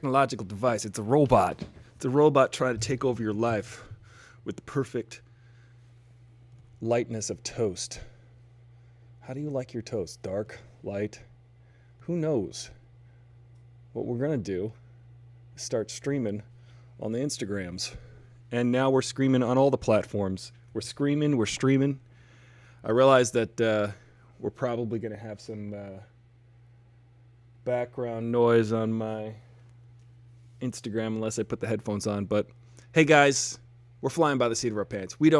technological device. It's a robot. It's a robot trying to take over your life with the perfect lightness of toast. How do you like your toast? Dark? Light? Who knows? What we're going to do is start streaming on the Instagrams. And now we're screaming on all the platforms. We're screaming, we're streaming. I realize that we're probably going to have some background noise on my Instagram unless I put the headphones on. But hey guys, we're flying by the seat of our pants. We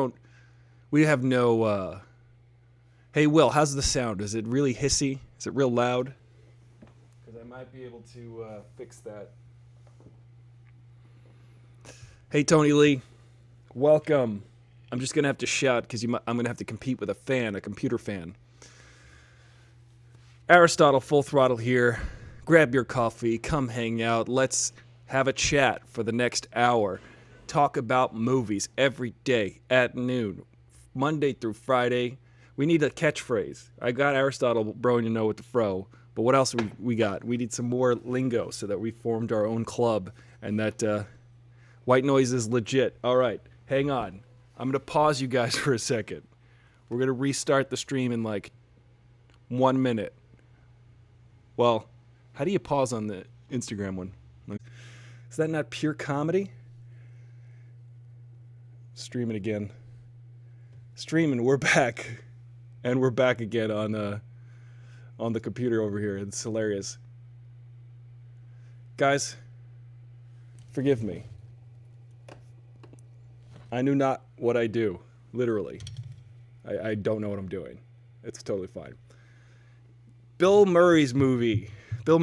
have no... Hey Will, how's the sound? Is it really hissy? Is it real loud? Because I might be able to fix that. Hey Tony Lee, welcome. I'm just going to have to shout because I'm going to have to compete with a computer fan. Aristotle Full Throttle here. Grab your coffee, come hang out. Let's have a chat for the next hour. Talk about movies every day at noon, Monday through Friday. We need a catchphrase. I got Aristotle, bro, and you know what to fro. But what else we got? We need some more lingo so that we formed our own club and that white noise is legit. All right, hang on. I'm going to pause you guys for a second. We're going to restart the stream in like 1 minute. Well, how do you pause on the Instagram one? Is that not pure comedy? Stream it again. Streaming, we're back. And we're back again on the computer over here. It's hilarious. Guys, forgive me. I knew not what I do, literally. I don't know what I'm doing. It's totally fine. Bill Murray's movie. Bill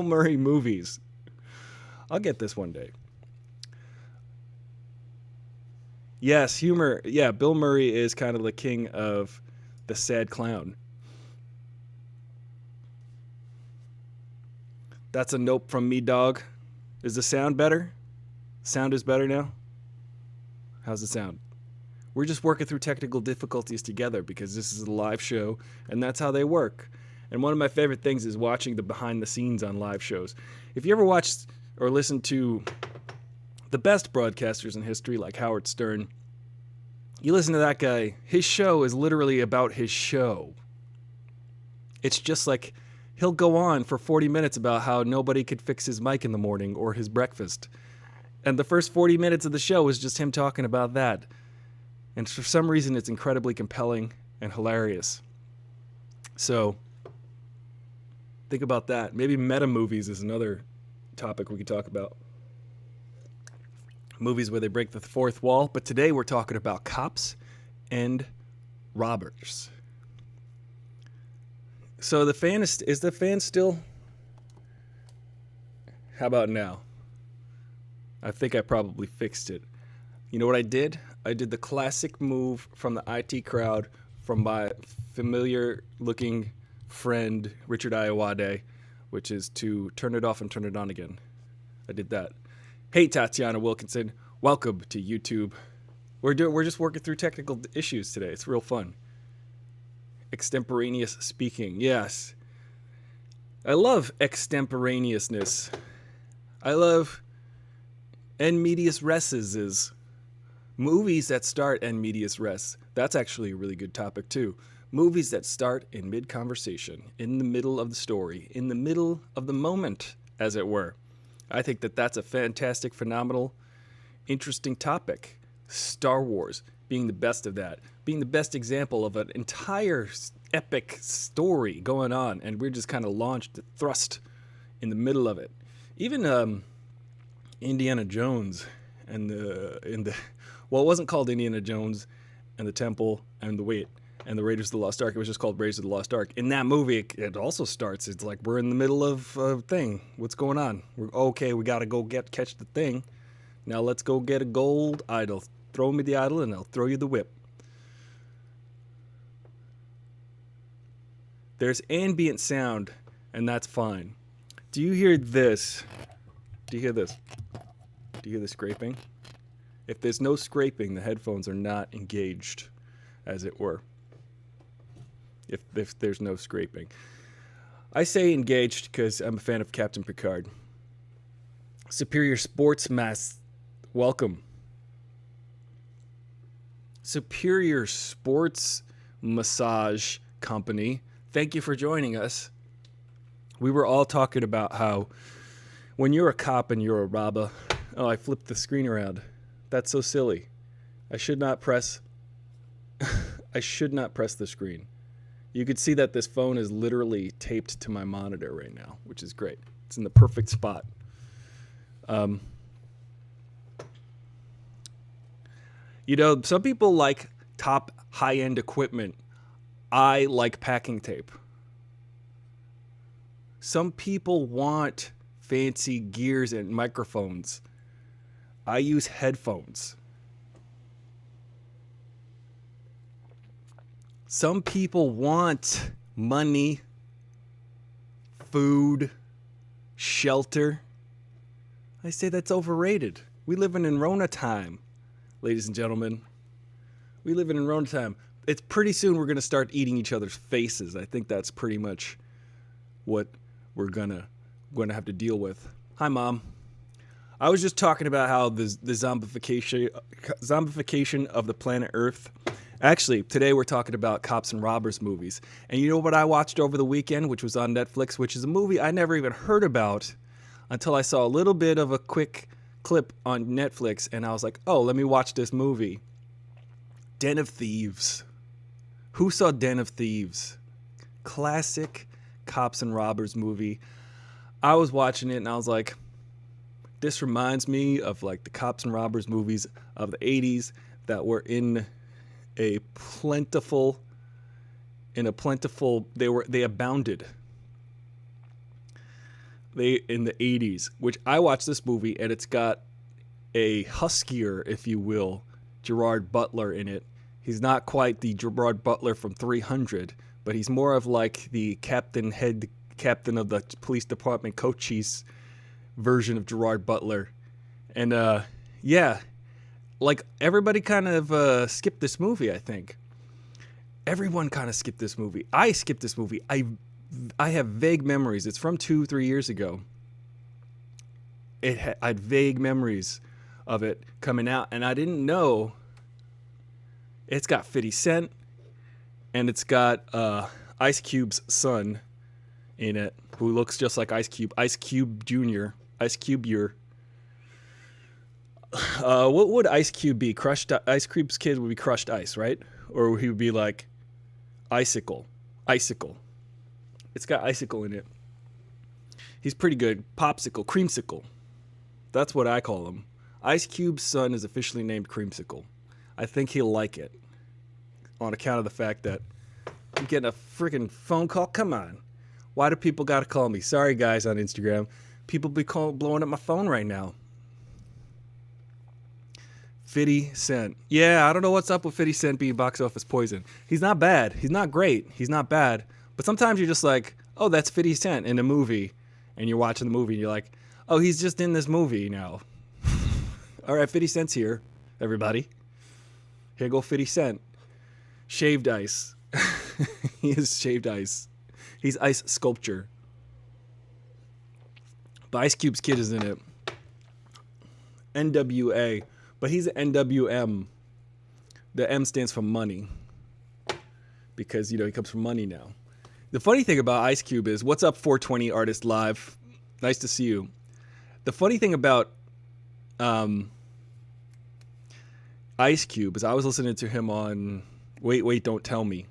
Murray movies. I'll get this one day. Yes, humor. Yeah, Bill Murray is kind of the king of the sad clown. That's a nope from me, dog. Is the sound better? Sound is better now? How's it sound? We're just working through technical difficulties together because this is a live show and that's how they work. And one of my favorite things is watching the behind the scenes on live shows. If you ever watched or listened to the best broadcasters in history like Howard Stern, you listen to that guy, his show is literally about his show. It's just like he'll go on for 40 minutes about how nobody could fix his mic in the morning or his breakfast. And the first 40 minutes of the show is just him talking about that. And for some reason, it's incredibly compelling and hilarious. So, think about that. Maybe meta movies is another topic we could talk about. Movies where they break the fourth wall. But today we're talking about cops and robbers. So the fan is the fan still? How about now? I think I probably fixed it. You know what I did? I did the classic move from the IT crowd from my familiar looking friend Richard Iowade, which is to turn it off and turn it on again. I did that. Hey Tatiana Wilkinson, welcome to YouTube. We're just working through technical issues today. It's real fun. Extemporaneous speaking, yes. I love extemporaneousness. I love en medias res's. Movies that start en medias res. That's actually a really good topic too. Movies that start in mid-conversation, in the middle of the story, in the middle of the moment, as it were. I think that that's a fantastic, phenomenal, interesting topic. Star Wars being the best of that, being the best example of an entire epic story going on, and we're just kind of launched, thrust in the middle of it. Even Indiana Jones and well, it wasn't called Indiana Jones and the Temple and the Raiders of the Lost Ark. It was just called Raiders of the Lost Ark. In that movie, it also starts. It's like we're in the middle of a thing. What's going on? We got to go catch the thing. Now let's go get a gold idol. Throw me the idol and I'll throw you the whip. There's ambient sound, and that's fine. Do you hear this? Do you hear this? Do you hear the scraping? If there's no scraping, the headphones are not engaged, as it were. If there's no scraping. I say engaged because I'm a fan of Captain Picard. Superior Sports Mass, welcome. Superior Sports Massage Company, thank you for joining us. We were all talking about how when you're a cop and you're a robber, oh, I flipped the screen around. That's so silly. I should not press the screen. You could see that this phone is literally taped to my monitor right now, which is great. It's in the perfect spot. You know, some people like top high-end equipment. I like packing tape. Some people want fancy gears and microphones. I use headphones. Some people want money, food, shelter. I say that's overrated. We live in Rona time, ladies and gentlemen. We live in Rona time. It's pretty soon we're going to start eating each other's faces. I think that's pretty much what we're going to have to deal with. Hi, Mom. I was just talking about how the zombification of the planet Earth. Actually, today we're talking about cops and robbers movies. And you know what I watched over the weekend, which was on Netflix, which is a movie I never even heard about until I saw a little bit of a quick clip on Netflix, and I was like, oh, let me watch this movie. Den of Thieves. Who saw Den of Thieves? Classic cops and robbers movie. I was watching it and I was like, this reminds me of like the cops and robbers movies of the 80s that were they abounded. In the 80s, which I watched this movie and it's got a huskier, if you will, Gerard Butler in it. He's not quite the Gerard Butler from 300, but he's more of like the captain of the police department, Cochise version of Gerard Butler. And yeah, like everybody kind of skipped this movie, I think. Everyone kind of skipped this movie. I skipped this movie. I have vague memories. It's from 2-3 years ago. I had vague memories of it coming out, and I didn't know. It's got 50 Cent, and it's got Ice Cube's son in it, who looks just like Ice Cube. Ice Cube Jr. Ice Cube year. What would Ice Cube be? Ice Cube's kid would be Crushed Ice, right? Or he would be like Icicle. It's got Icicle in it. He's pretty good. Popsicle, Creamsicle. That's what I call him. Ice Cube's son is officially named Creamsicle. I think he'll like it. On account of the fact that I'm getting a freaking phone call. Come on. Why do people gotta call me? Sorry, guys, on Instagram. People be blowing up my phone right now. 50 Cent. Yeah, I don't know what's up with 50 Cent being box office poison. He's not bad. He's not great. He's not bad. But sometimes you're just like, oh, that's 50 Cent in a movie. And you're watching the movie and you're like, oh, he's just in this movie now. All right, 50 Cent's here, everybody. Here go 50 Cent. Shaved ice. He is shaved ice. He's ice sculpture. But Ice Cube's kid is in it. NWA. But he's an NWM. The M stands for money. Because, you know, he comes from money now. The funny thing about Ice Cube is, what's up, 420 Artist Live? Nice to see you. The funny thing about Ice Cube is I was listening to him on Wait, Don't Tell Me,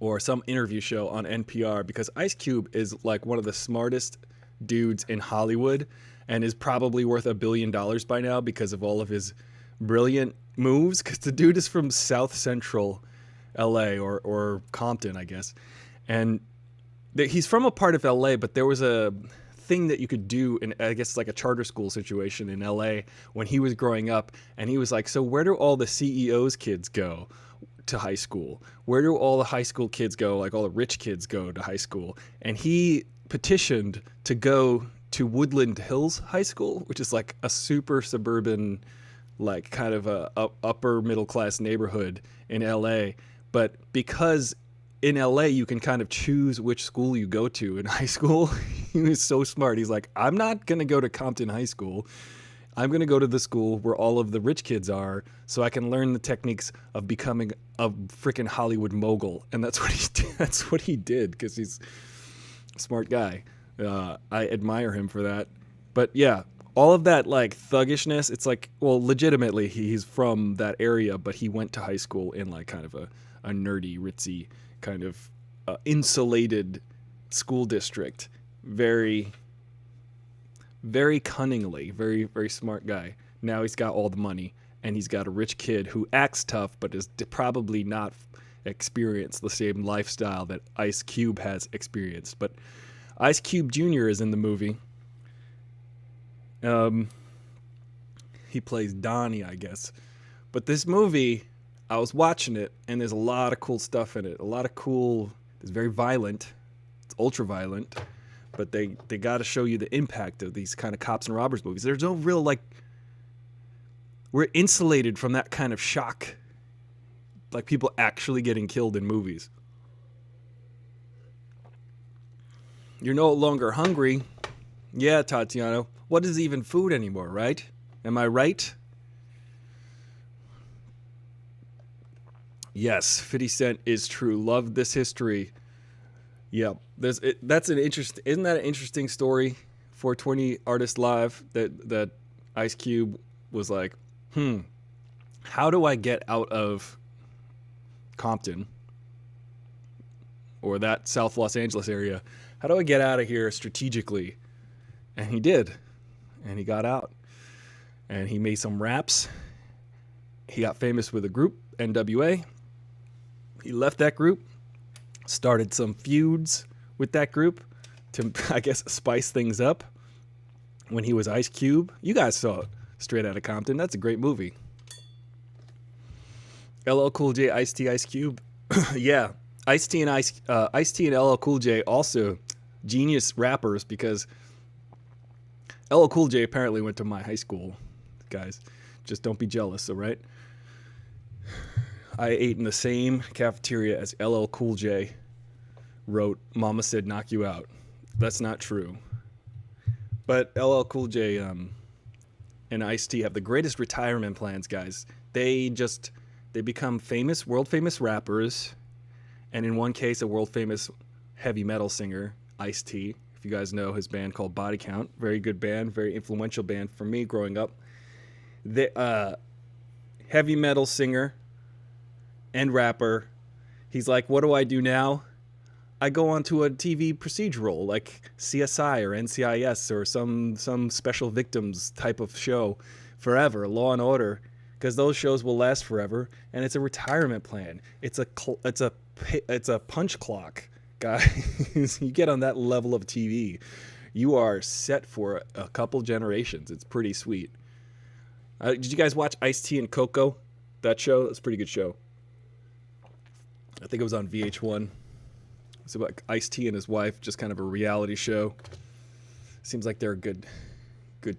or some interview show on NPR, because Ice Cube is like one of the smartest dudes in Hollywood and is probably worth $1 billion by now because of all of his brilliant moves, because the dude is from South Central LA or Compton, I guess. And he's from a part of LA, but there was a thing that you could do in, I guess, like a charter school situation in LA when he was growing up. And he was like, so where do all the CEOs kids go to high school? Where do all the high school kids go? Like all the rich kids go to high school. And he petitioned to go to Woodland Hills High School, which is like a super suburban, like kind of a upper middle class neighborhood in LA. But because in LA you can kind of choose which school you go to in high school, He was so smart. He's like, I'm not going to go to Compton High School. I'm going to go to the school where all of the rich kids are so I can learn the techniques of becoming a freaking Hollywood mogul. And that's what he did. That's what he did because he's a smart guy. I admire him for that. But yeah, all of that like thuggishness, it's like, well, legitimately he's from that area, but he went to high school in like kind of a nerdy, ritzy kind of insulated school district. Very, very cunningly, very, very smart guy. Now he's got all the money and he's got a rich kid who acts tough, but is probably not experienced the same lifestyle that Ice Cube has experienced. But Ice Cube Jr. is in the movie. He plays Donnie, I guess. But this movie, I was watching it, and there's a lot of cool stuff in it. It's very violent. It's ultra violent. But they got to show you the impact of these kind of cops and robbers movies. There's no real, like, we're insulated from that kind of shock. Like people actually getting killed in movies. You're no longer hungry. Yeah, Tatiano. What is even food anymore, right? Am I right? Yes, 50 Cent is true. Love this history. Yeah, that's an interesting. Isn't that an interesting story? 420 Artist Live that Ice Cube was like, how do I get out of Compton or that South Los Angeles area? How do I get out of here strategically? And he did. And he got out. And he made some raps. He got famous with a group, NWA. He left that group, started some feuds with that group to, I guess, spice things up. When he was Ice Cube, you guys saw it, Straight Outta Compton. That's a great movie. LL Cool J, Ice-T, Ice Cube. Yeah, Ice-T and Ice-T and LL Cool J also genius rappers because LL Cool J apparently went to my high school, guys. Just don't be jealous, all right? I ate in the same cafeteria as LL Cool J wrote Mama Said Knock You Out. That's not true. But LL Cool J and Ice-T have the greatest retirement plans, guys. They become famous, world-famous rappers, and in one case, a world-famous heavy metal singer, Ice-T. If you guys know his band called Body Count, very good band, very influential band for me growing up. The heavy metal singer and rapper. He's like, what do I do now? I go onto a TV procedural like CSI or NCIS or some special victims type of show forever, Law and Order, because those shows will last forever, and it's a retirement plan. It's a punch clock. Guys, you get on that level of TV, you are set for a couple generations. It's pretty sweet. Did you guys watch Ice-T and Coco? That show? That's a pretty good show. I think it was on VH1. It's about Ice-T and his wife, just kind of a reality show. Seems like they're good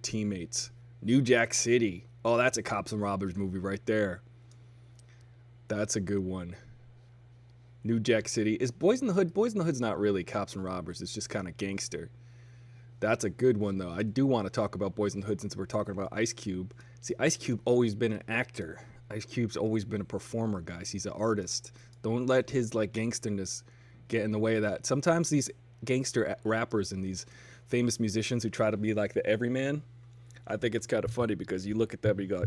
teammates. New Jack City. Oh, that's a cops and robbers movie right there. That's a good one. New Jack City. Is Boys in the Hood? Boys in the Hood's not really cops and robbers. It's just kind of gangster. That's a good one, though. I do want to talk about Boys in the Hood since we're talking about Ice Cube. See, Ice Cube always been an actor. Ice Cube's always been a performer, guys. He's an artist. Don't let his like gangsterness get in the way of that. Sometimes these gangster rappers and these famous musicians who try to be like the everyman, I think it's kind of funny because you look at them and you go,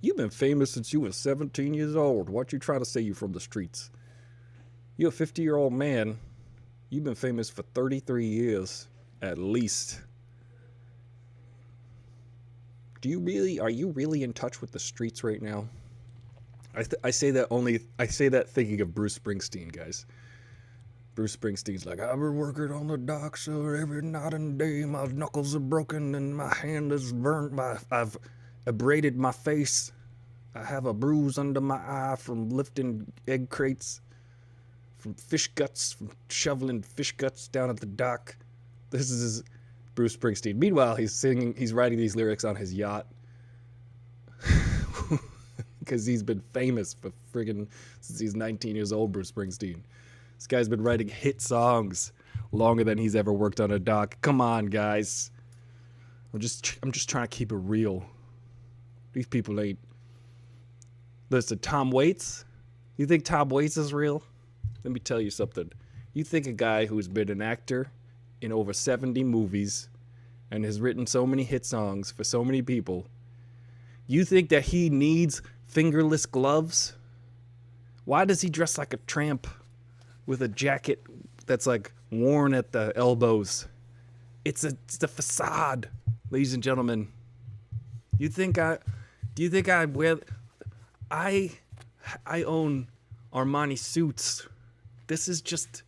you've been famous since you were 17 years old. What you trying to say you from the streets? You're a 50-year-old man. You've been famous for 33 years, at least. Are you really in touch with the streets right now? I say that thinking of Bruce Springsteen, guys. Bruce Springsteen's like, I've been working on the docks so every night and day. My knuckles are broken and my hand is burnt. I've abraded my face. I have a bruise under my eye from lifting egg crates, from fish guts, from shoveling fish guts down at the dock. This is Bruce Springsteen. Meanwhile, he's writing these lyrics on his yacht. Because he's been famous for friggin' since he's 19 years old, Bruce Springsteen. This guy's been writing hit songs longer than he's ever worked on a doc. Come on, guys. I'm just trying to keep it real. These people ain't. Listen, Tom Waits. You think Tom Waits is real? Let me tell you something. You think a guy who's been an actor in over 70 movies and has written so many hit songs for so many people, you think that he needs fingerless gloves? Why does he dress like a tramp with a jacket that's like worn at the elbows? It's a facade, ladies and gentlemen. Do you think I wear? I own Armani suits. This is just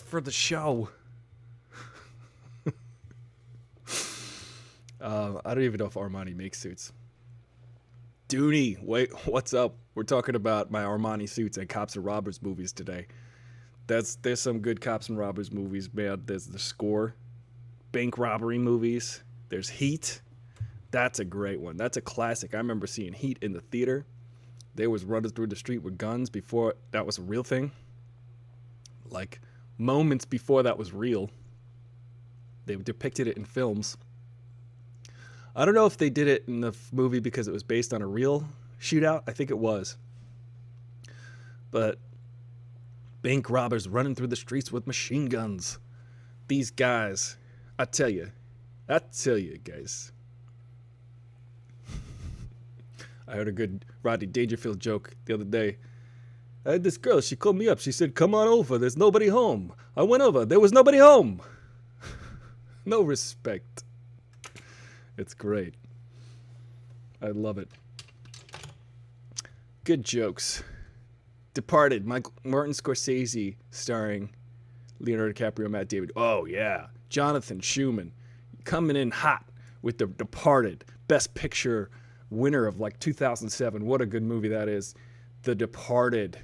for the show. I don't even know if Armani makes suits. Dooney, wait, what's up? We're talking about my Armani suits and cops and robbers movies today. There's some good cops and robbers movies, man. There's The Score, bank robbery movies. There's Heat. That's a great one. That's a classic. I remember seeing Heat in the theater. They was running through the street with guns before that was a real thing. Like moments before that was real. They depicted it in films. I don't know if they did it in the movie because it was based on a real shootout. I think it was. But bank robbers running through the streets with machine guns. These guys, I tell you guys. I heard a good Rodney Dangerfield joke the other day. I had this girl, she called me up. She said, "Come on over, there's nobody home." I went over, there was nobody home. No respect. It's great. I love it. Good jokes. Departed, Martin Scorsese starring Leonardo DiCaprio, Matt Damon. Oh, yeah. Jonathan Schumann coming in hot with The Departed. Best Picture winner of like 2007. What a good movie that is. The Departed.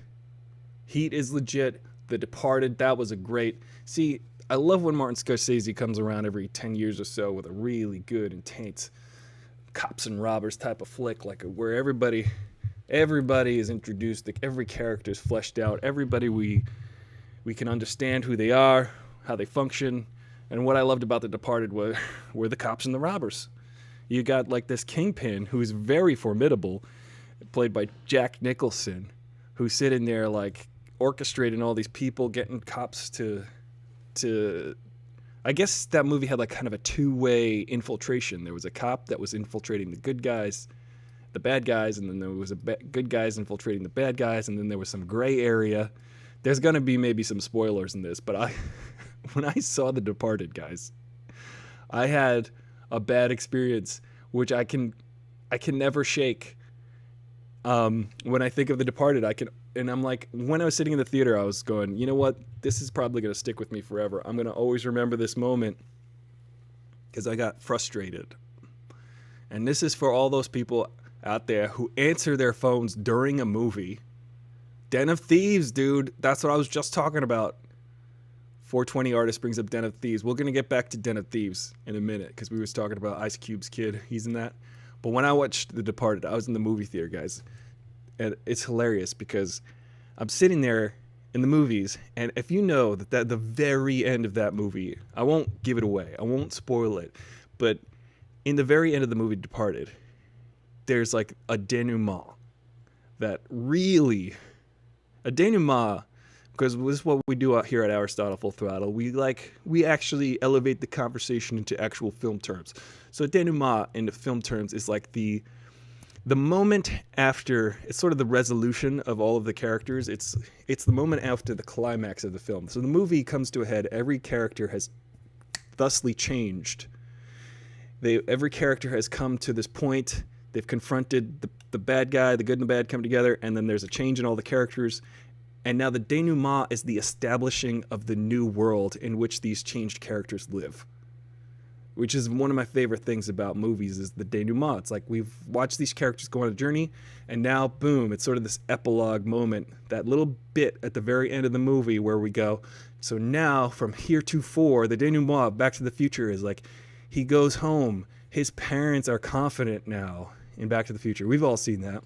Heat is legit. The Departed, that was a great... See, I love when Martin Scorsese comes around every 10 years or so with a really good, intense cops and robbers type of flick, like where everybody is introduced, like every character is fleshed out, everybody we can understand who they are, how they function. And what I loved about The Departed were the cops and the robbers. You got like this kingpin who's very formidable, played by Jack Nicholson, who's sitting there like orchestrating all these people, getting cops to I guess that movie had like kind of a two-way infiltration. There was a cop that was infiltrating the good guys, the bad guys, and then there was good guys infiltrating the bad guys, and then there was some gray area. There's going to be maybe some spoilers in this, but when I saw The Departed, guys, I had a bad experience, which I can never shake. When I think of The Departed, and I'm like, when I was sitting in the theater, I was going, you know what? This is probably going to stick with me forever. I'm going to always remember this moment because I got frustrated. And this is for all those people out there who answer their phones during a movie. Den of Thieves, dude. That's what I was just talking about. 420 Artist brings up Den of Thieves. We're going to get back to Den of Thieves in a minute because we was talking about Ice Cube's kid. He's in that. But when I watched The Departed, I was in the movie theater, guys. And it's hilarious because I'm sitting there in the movies, and if you know that the very end of that movie, I won't give it away, I won't spoil it, but in the very end of the movie Departed, there's like a denouement that really, a denouement, because this is what we do out here at Aristotle Full Throttle. We actually elevate the conversation into actual film terms. So a denouement in the film terms is like the moment after, it's sort of the resolution of all of the characters. It's the moment after the climax of the film. So the movie comes to a head. Every character has thusly changed. Every character has come to this point. They've confronted the bad guy, the good and the bad come together, and then there's a change in all the characters. And now the denouement is the establishing of the new world in which these changed characters live. Which is one of my favorite things about movies is the denouement. It's like we've watched these characters go on a journey, and now, boom, it's sort of this epilogue moment, that little bit at the very end of the movie where we go, so now, from heretofore, the denouement, Back to the Future, is like, he goes home, his parents are confident now in Back to the Future. We've all seen that.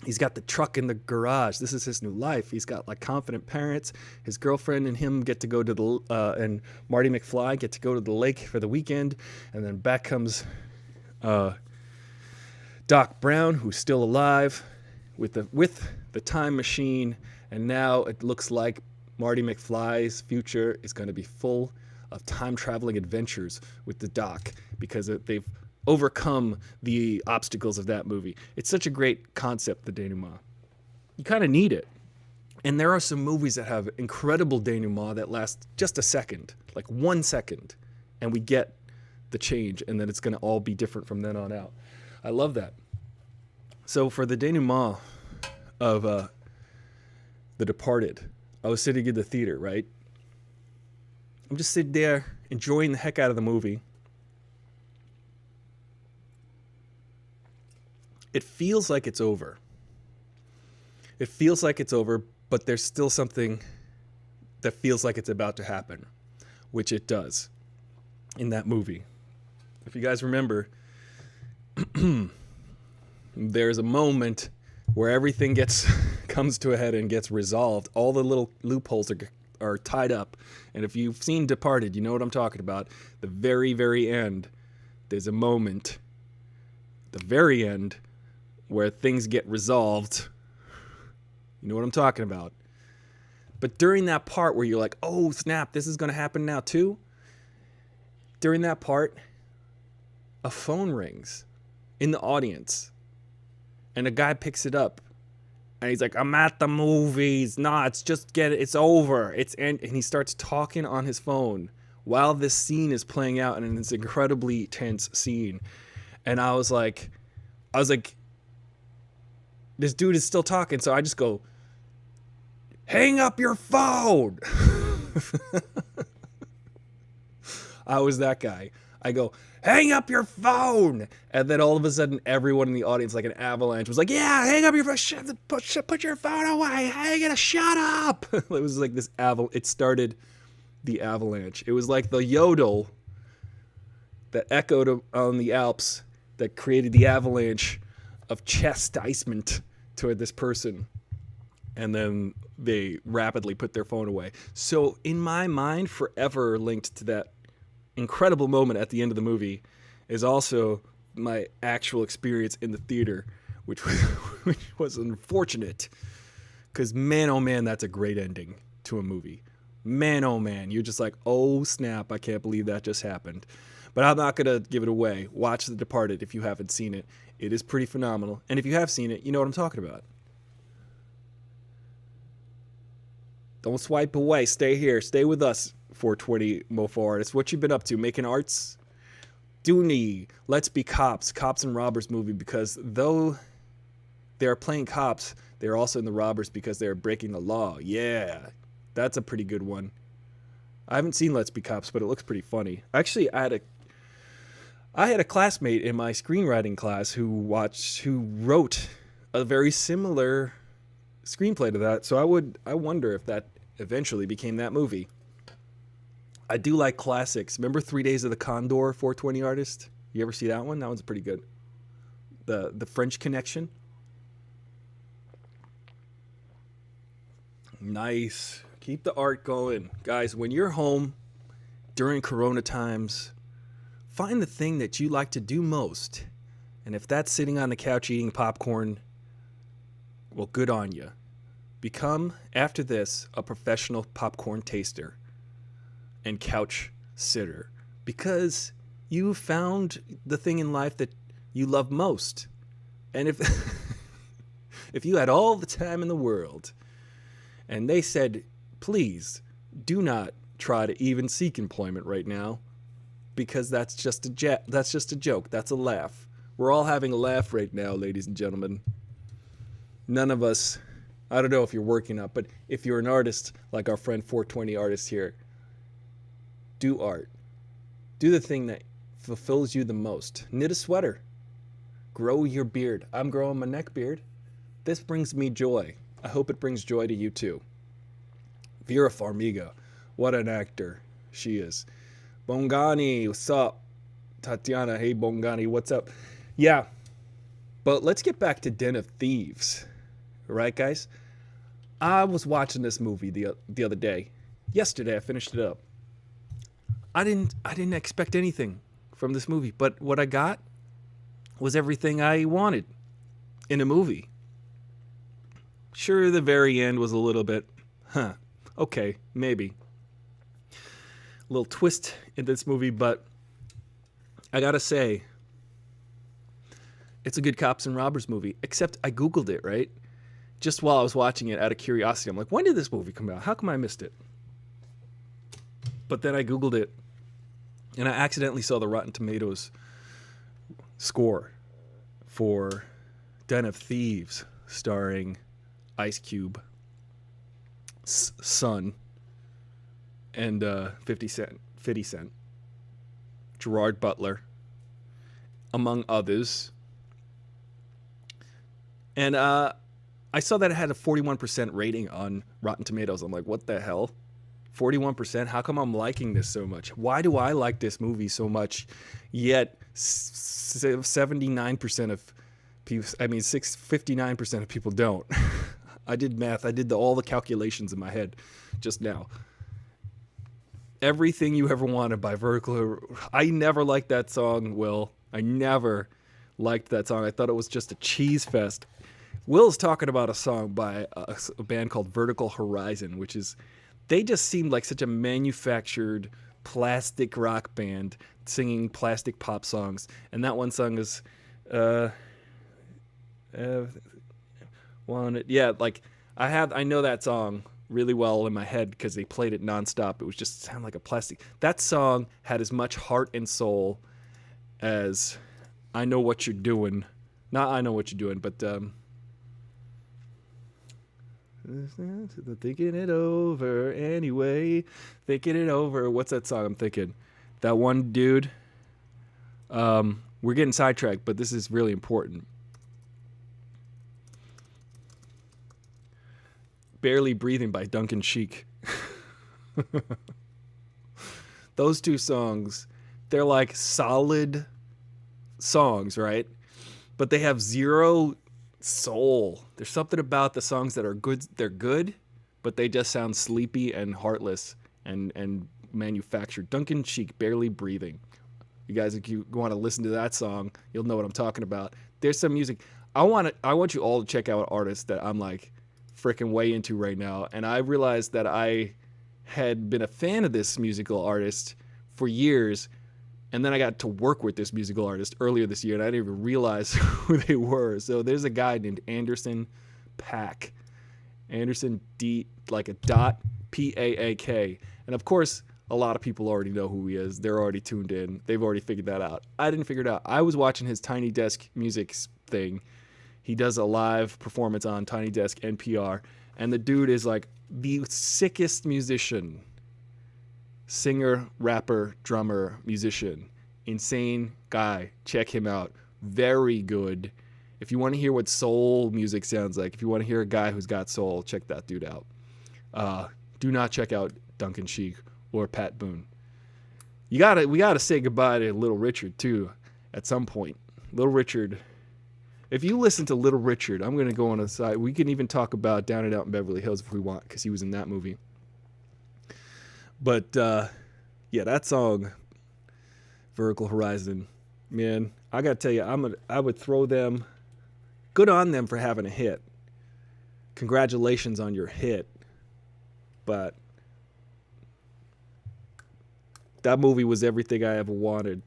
He's got the truck in the garage. This is his new life. He's got like confident parents. His girlfriend and him get to go to the and Marty McFly get to go to the lake for the weekend, and then back comes Doc Brown, who's still alive, with the time machine, and now it looks like Marty McFly's future is going to be full of time traveling adventures with the Doc, because they've overcome the obstacles of that movie. It's such a great concept, the denouement. You kind of need it. And there are some movies that have incredible denouement that last just a second, like 1 second, and we get the change, and then it's going to all be different from then on out. I love that. So for the denouement of The Departed, I was sitting in the theater, right? I'm just sitting there enjoying the heck out of the movie. It feels like it's over. It feels like it's over, but there's still something that feels like it's about to happen, which it does in that movie. If you guys remember, there's a moment where everything comes to a head and gets resolved. All the little loopholes are tied up. And if you've seen Departed, you know what I'm talking about. The very, very end, there's a moment, the very end, where things get resolved. You know what I'm talking about. But during that part where you're like, oh snap, this is going to happen now too. During that part, a phone rings in the audience. And a guy picks it up. And he's like, I'm at the movies. Nah, it's over. And he starts talking on his phone while this scene is playing out, and it's an incredibly tense scene. And I was like, this dude is still talking, so I just go, hang up your phone. I was that guy. I go, hang up your phone. And then all of a sudden, everyone in the audience, like an avalanche, was like, yeah, hang up your phone. Put your phone away. Hang it. Shut up. It was like this it started the avalanche. It was like the yodel that echoed on the Alps that created the avalanche of chastisement toward this person. And then they rapidly put their phone away. So in my mind, forever linked to that incredible moment at the end of the movie is also my actual experience in the theater, which was unfortunate, because man, oh man, that's a great ending to a movie. Man, oh man, you're just like, oh snap, I can't believe that just happened. But I'm not going to give it away. Watch The Departed if you haven't seen it. It is pretty phenomenal. And if you have seen it, you know what I'm talking about. Don't swipe away. Stay here. Stay with us, 420 Mofo Artists. What you been up to? Making arts? Dooney. Let's Be Cops. Cops and Robbers movie, because though they are playing cops, they're also in the robbers because they're breaking the law. Yeah. That's a pretty good one. I haven't seen Let's Be Cops, but it looks pretty funny. Actually, I had a classmate in my screenwriting class who wrote a very similar screenplay to that. So I wonder if that eventually became that movie. I do like classics. Remember 3 Days of the Condor, 420 Artist? You ever see that one? That one's pretty good. The French Connection. Nice. Keep the art going. Guys, when you're home during Corona times, find the thing that you like to do most. And if that's sitting on the couch eating popcorn, well, good on you. Become, after this, a professional popcorn taster and couch sitter, because you found the thing in life that you love most. And if you had all the time in the world and they said, please do not try to even seek employment right now, because that's just a joke. That's a laugh. We're all having a laugh right now, ladies and gentlemen. None of us, I don't know if you're working up, but if you're an artist like our friend 420 Artist here, do art. Do the thing that fulfills you the most. Knit a sweater. Grow your beard. I'm growing my neck beard. This brings me joy. I hope it brings joy to you too. Vera Farmiga, what an actor she is. Bongani, what's up? Tatiana, hey Bongani, what's up? Yeah, but let's get back to Den of Thieves. right, guys? I was watching this movie the other day. Yesterday, I finished it up. I didn't expect anything from this movie, but what I got was everything I wanted in a movie. Sure, the very end was a little bit, okay, maybe. A little twist in this movie, but I gotta say, it's a good cops and robbers movie, except I Googled it, right? Just while I was watching it out of curiosity. I'm like, when did this movie come out? How come I missed it? But then I Googled it, and I accidentally saw the Rotten Tomatoes score for Den of Thieves, starring Ice Cube, Son, and 50 Cent, Gerard Butler, among others. And I saw that it had a 41% rating on Rotten Tomatoes. I'm like, what the hell? 41%? How come I'm liking this so much? Why do I like this movie so much, yet 79% of people, 59% of people don't? I did math. I did all the calculations in my head just now. Everything You Ever Wanted by Vertical. I never liked that song, Will. I never liked that song. I thought it was just a cheese fest. Will's talking about a song by a band called Vertical Horizon, which is, they just seemed like such a manufactured plastic rock band singing plastic pop songs. And that one song is, I know that song really well in my head because they played it nonstop. It was just sound like a plastic. That song had as much heart and soul as I Know What You're Doing. Not I Know What You're Doing, but thinking it over anyway. Thinking it over. What's that song I'm thinking? That one dude. We're getting sidetracked, but this is really important. Barely Breathing by Duncan Sheik. Those two songs, they're like solid songs, right? But they have zero soul. There's something about the songs that are good. They're good, but they just sound sleepy and heartless and manufactured. Duncan Sheik, Barely Breathing. You guys, if you want to listen to that song, you'll know what I'm talking about. There's some music. I want you all to check out artists that I'm like freaking way into right now. And I realized that I had been a fan of this musical artist for years, and then I got to work with this musical artist earlier this year, and I didn't even realize who they were. So there's a guy named Anderson .Paak. Anderson D, like a dot, P-A-A-K. And of course, a lot of people already know who he is. They're already tuned in. They've already figured that out. I didn't figure it out. I was watching his Tiny Desk music thing. He does a live performance on Tiny Desk NPR, and the dude is like the sickest musician. Singer, rapper, drummer, musician. Insane guy. Check him out. Very good. If you want to hear what soul music sounds like, if you want to hear a guy who's got soul, check that dude out. Do not check out Duncan Sheik or Pat Boone. We gotta say goodbye to Little Richard too at some point. Little Richard. If you listen to Little Richard, I'm gonna go on a side. We can even talk about Down and Out in Beverly Hills if we want, because he was in that movie. But yeah, that song, Vertical Horizon, man, I gotta tell you, I would throw them. Good on them for having a hit. Congratulations on your hit. But that movie was everything I ever wanted.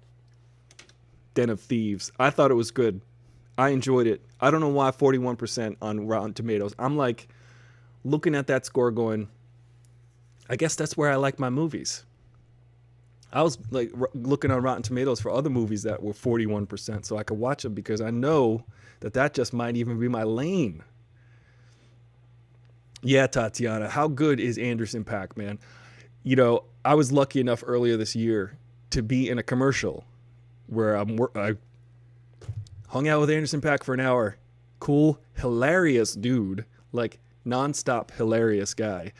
Den of Thieves. I thought it was good. I enjoyed it. I don't know why 41% on Rotten Tomatoes. I'm like looking at that score going, I guess that's where I like my movies. I was like looking on Rotten Tomatoes for other movies that were 41% so I could watch them, because I know that just might even be my lane. Yeah, Tatiana, how good is Anderson .Paak, man? You know, I was lucky enough earlier this year to be in a commercial where I hung out with Anderson .Paak for an hour. Cool, hilarious dude, like nonstop hilarious guy.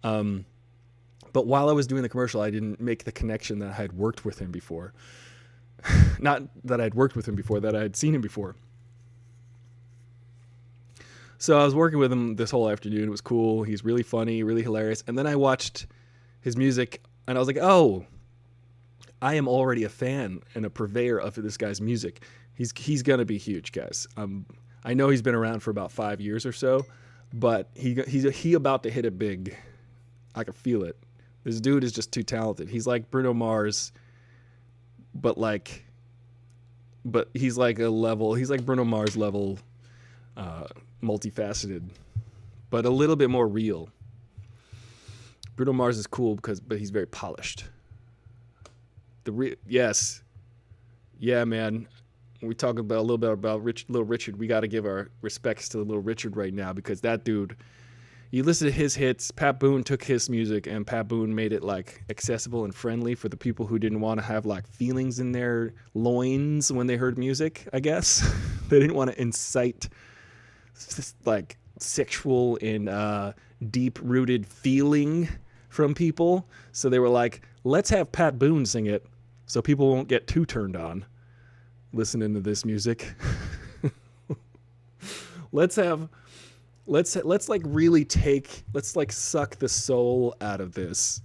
But while I was doing the commercial, I didn't make the connection that I had worked with him before. Not that I'd worked with him before, that I had seen him before. So I was working with him this whole afternoon. It was cool. He's really funny, really hilarious. And then I watched his music, and I was like, oh, I am already a fan and a purveyor of this guy's music. He's gonna be huge, guys. I know he's been around for about 5 years or so, but he about to hit it big. I can feel it. This dude is just too talented. He's like Bruno Mars, but he's like Bruno Mars level, multifaceted, but a little bit more real. Bruno Mars is cool but he's very polished. Yes, yeah, man. When we talk about a little bit about Little Richard, we got to give our respects to Little Richard right now, because that dude. You listen to his hits. Pat Boone took his music, and Pat Boone made it like accessible and friendly for the people who didn't want to have like feelings in their loins when they heard music, I guess. They didn't want to incite like sexual and deep-rooted feeling from people. So they were like, let's have Pat Boone sing it so people won't get too turned on listening to this music. Let's suck the soul out of this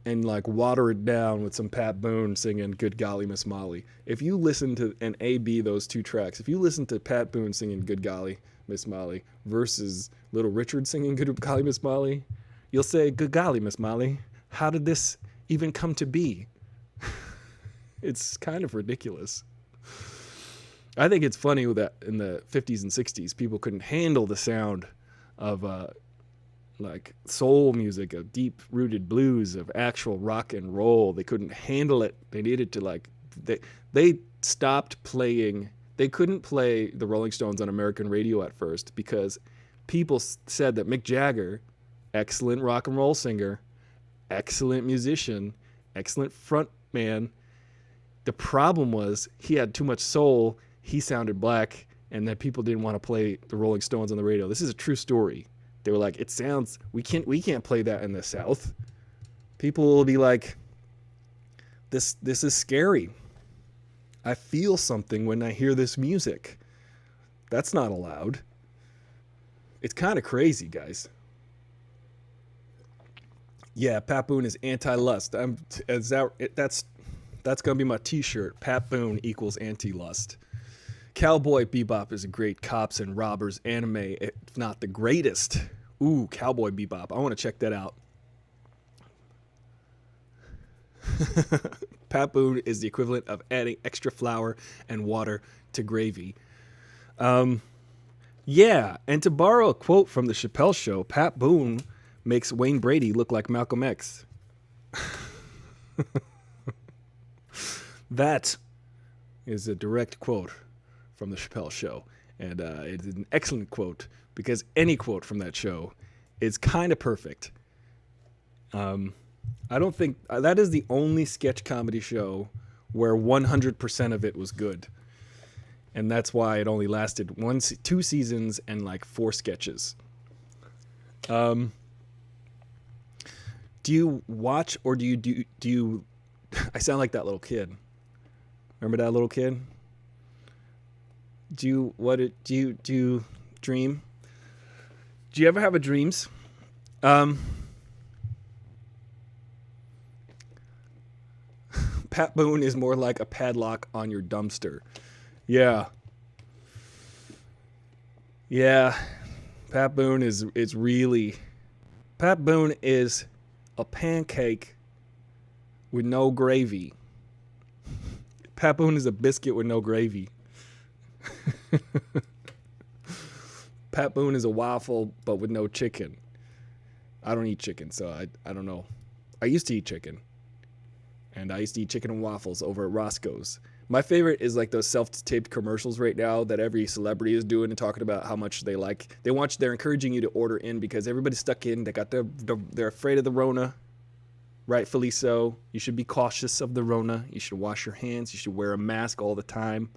and like water it down with some Pat Boone singing Good Golly Miss Molly. If you listen to and A-B those two tracks, if you listen to Pat Boone singing Good Golly Miss Molly versus Little Richard singing Good Golly Miss Molly, you'll say, good golly, Miss Molly, how did this even come to be? It's kind of ridiculous. I think it's funny that in the 50s and 60s, people couldn't handle the sound of like soul music, of deep-rooted blues, of actual rock and roll. They couldn't handle it. They needed to they stopped playing. They couldn't play the Rolling Stones on American radio at first because people said that Mick Jagger, excellent rock and roll singer, excellent musician, excellent front man. The problem was he had too much soul. He sounded black, and that people didn't want to play the Rolling Stones on the radio. This is a true story. They were like, we can't play that in the South. People will be like, this is scary. I feel something when I hear this music. That's not allowed. It's kind of crazy, guys. Yeah, Pat Boone is anti-lust. That's gonna be my T-shirt. Pat Boone equals anti-lust. Cowboy Bebop is a great cops and robbers anime, if not the greatest. Ooh, Cowboy Bebop. I want to check that out. Pat Boone is the equivalent of adding extra flour and water to gravy. Yeah, and to borrow a quote from the Chappelle Show, Pat Boone makes Wayne Brady look like Malcolm X. That is a direct quote from the Chappelle Show. And it's an excellent quote, because any quote from that show is kind of perfect. I don't think that is the only sketch comedy show where 100% of it was good. And that's why it only lasted 2 seasons and like 4 sketches. Do you watch, or do you I sound like that little kid. Remember that little kid? Do you dream? Do you ever have a dreams? Pat Boone is more like a padlock on your dumpster. Yeah. Pat Boone is a pancake with no gravy. Pat Boone is a biscuit with no gravy. Pat Boone is a waffle, but with no chicken. I don't eat chicken, so I don't know. I used to eat chicken. And I used to eat chicken and waffles over at Roscoe's. My favorite is like those self-taped commercials right now that every celebrity is doing and talking about how much they're encouraging you to order in because everybody's stuck in. They're afraid of the Rona. Rightfully so. You should be cautious of the Rona. You should wash your hands. You should wear a mask all the time.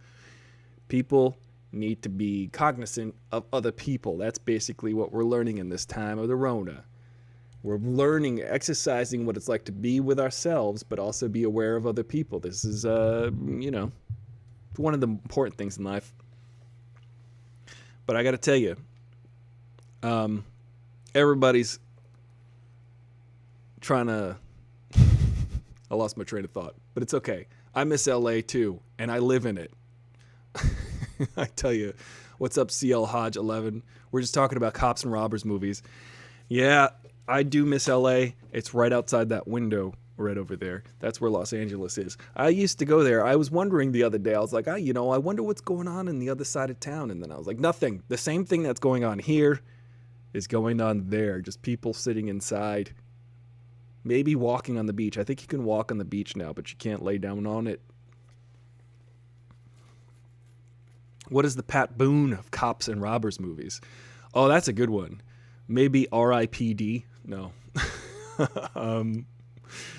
People need to be cognizant of other people. That's basically what we're learning in this time of the Rona. We're learning, exercising what it's like to be with ourselves, but also be aware of other people. This is, one of the important things in life. But I got to tell you, Everybody's trying to... I lost my train of thought, but it's okay. I miss LA too, and I live in it. I tell you, what's up, CL Hodge 11? We're just talking about cops and robbers movies. Yeah, I do miss LA. It's right outside that window right over there. That's where Los Angeles is. I used to go there. I was wondering the other day. I was like, I wonder what's going on in the other side of town. And then I was like, nothing. The same thing that's going on here is going on there. Just people sitting inside. Maybe walking on the beach. I think you can walk on the beach now, but you can't lay down on it. What is the Pat Boone of cops and robbers movies? Oh, that's a good one. Maybe R.I.P.D. No.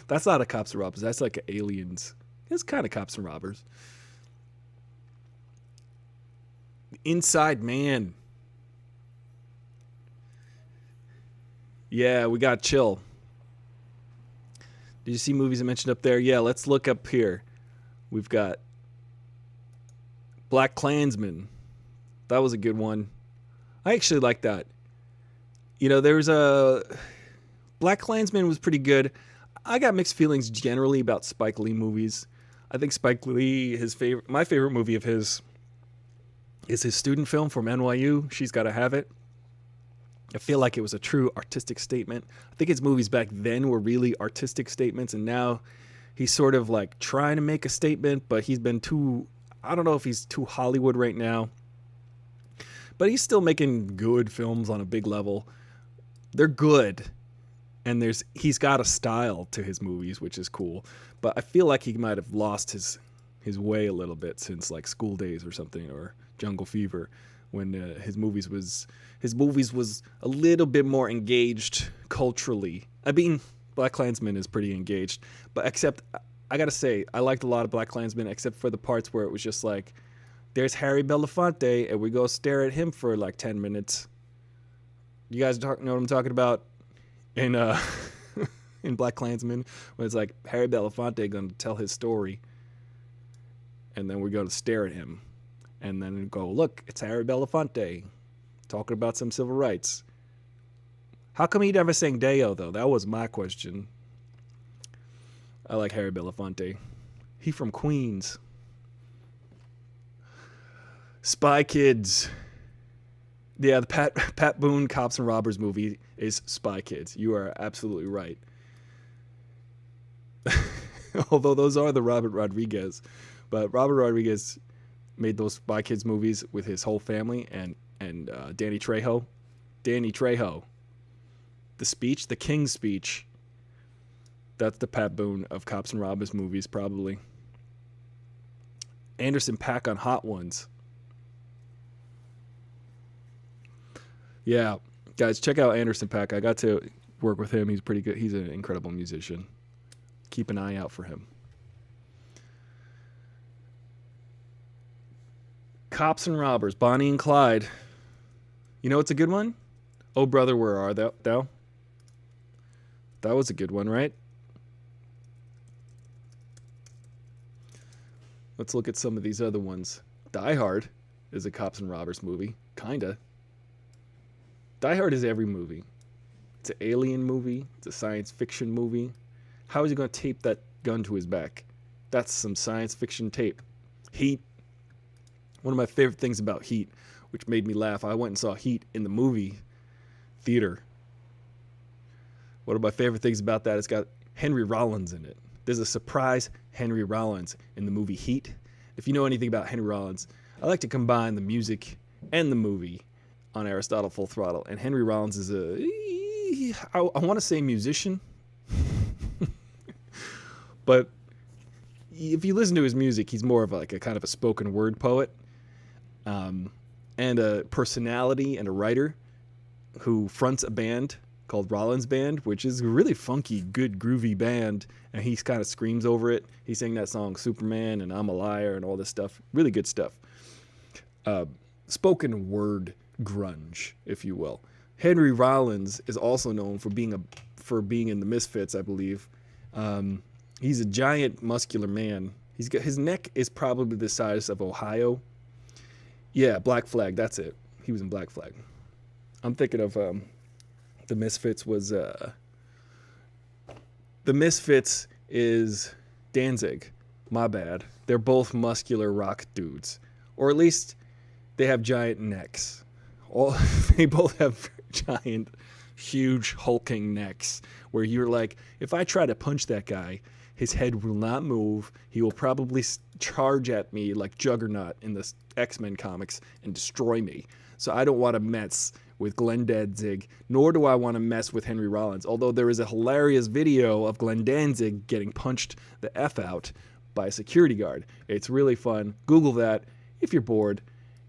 That's not a cops and robbers. That's like aliens. It's kind of cops and robbers. Inside Man. Yeah, we got chill. Did you see movies I mentioned up there? Yeah, let's look up here. We've got Black Klansmen. That was a good one. I actually like that. There was a... Black Klansman was pretty good. I got mixed feelings generally about Spike Lee movies. I think Spike Lee, my favorite movie of his is his student film from NYU, She's Gotta Have It. I feel like it was a true artistic statement. I think his movies back then were really artistic statements, and now he's sort of like trying to make a statement, but he's been I don't know if he's too Hollywood right now. But he's still making good films on a big level. They're good. And he's got a style to his movies, which is cool. But I feel like he might have lost his way a little bit since like School Days or something, or Jungle Fever, when his movies was a little bit more engaged culturally. I mean, Black Klansman is pretty engaged, but except I gotta say I liked a lot of Black Klansman, except for the parts where it was just like, there's Harry Belafonte, and we go stare at him for like 10 minutes. You guys know what I'm talking about? In in Black Klansman, when it's like Harry Belafonte going to tell his story, and then we're going to stare at him, and then go, look, it's Harry Belafonte talking about some civil rights. How come he never sang Deo, though? That was my question. I like Harry Belafonte. He from Queens. Spy Kids. Yeah, the Pat Boone Cops and Robbers movie is Spy Kids. You are absolutely right. Although those are the Robert Rodriguez. But Robert Rodriguez made those Spy Kids movies with his whole family, and Danny Trejo. Danny Trejo. The King's Speech. That's the Pat Boone of Cops and Robbers movies, probably. Anderson .Paak on Hot Ones. Yeah, guys, check out Anderson .Paak. I got to work with him. He's pretty good. He's an incredible musician. Keep an eye out for him. Cops and Robbers, Bonnie and Clyde. You know what's a good one? Oh, Brother, Where Art Thou? That was a good one, right? Let's look at some of these other ones. Die Hard is a Cops and Robbers movie. Kinda. Die Hard is every movie. It's an alien movie. It's a science fiction movie. How is he going to tape that gun to his back? That's some science fiction tape. Heat. One of my favorite things about Heat, which made me laugh, I went and saw Heat in the movie theater. One of my favorite things about that, it's got Henry Rollins in it. There's a surprise Henry Rollins in the movie Heat. If you know anything about Henry Rollins, I like to combine the music and the movie on Aristotle Full Throttle. And Henry Rollins is I want to say musician. But if you listen to his music, he's more of like a kind of a spoken word poet, and a personality and a writer who fronts a band called Rollins Band, which is a really funky, good, groovy band, and he kind of screams over it. He sang that song Superman and I'm a Liar and all this stuff. Really good stuff. Spoken word grunge, if you will. Henry Rollins is also known for being in the Misfits, I believe. He's a giant, muscular man. His neck is probably the size of Ohio. Yeah, Black Flag, that's it. He was in Black Flag. I'm thinking of the Misfits was the Misfits is Danzig. My bad. They're both muscular rock dudes, or at least they have giant necks. All they both have giant, huge, hulking necks. Where you're like, if I try to punch that guy, his head will not move. He will probably charge at me like Juggernaut in the X-Men comics and destroy me. So I don't want to mess with Glenn Danzig, nor do I want to mess with Henry Rollins. Although there is a hilarious video of Glenn Danzig getting punched the F out by a security guard. It's really fun. Google that if you're bored.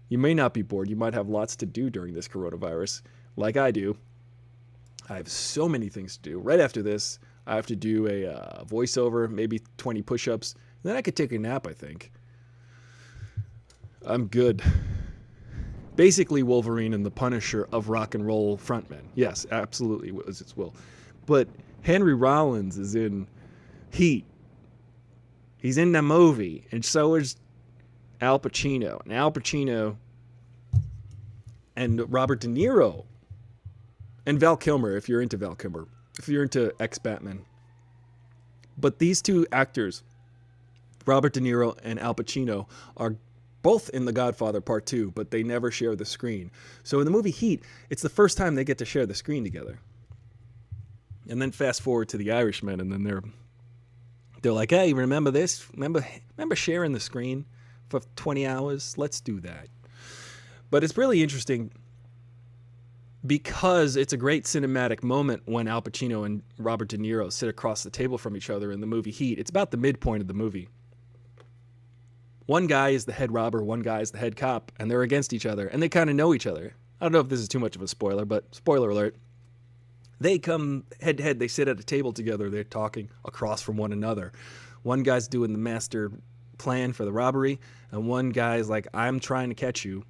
You may not be bored. You might have lots to do during this coronavirus, like I do. I have so many things to do. Right after this, I have to do a voiceover, maybe 20 push-ups. Then I could take a nap, I think. I'm good. Basically Wolverine and the Punisher of rock and roll frontmen. Yes, absolutely was its will. But Henry Rollins is in Heat. He's in the movie, and so is Al Pacino. And Al Pacino and Robert De Niro and Val Kilmer, if you're into Val Kilmer, if you're into ex-Batman. But these two actors, Robert De Niro and Al Pacino, are both in The Godfather Part 2, but they never share the screen. So in the movie Heat, it's the first time they get to share the screen together. And then fast forward to The Irishman, and then they're like, hey, remember this? Remember sharing the screen for 20 hours? Let's do that. But it's really interesting because it's a great cinematic moment when Al Pacino and Robert De Niro sit across the table from each other in the movie Heat. It's about the midpoint of the movie. One guy is the head robber, one guy is the head cop, and they're against each other, and they kind of know each other. I don't know if this is too much of a spoiler, but spoiler alert. They come head to head, they sit at a table together, they're talking across from one another. One guy's doing the master plan for the robbery, and one guy's like, I'm trying to catch you,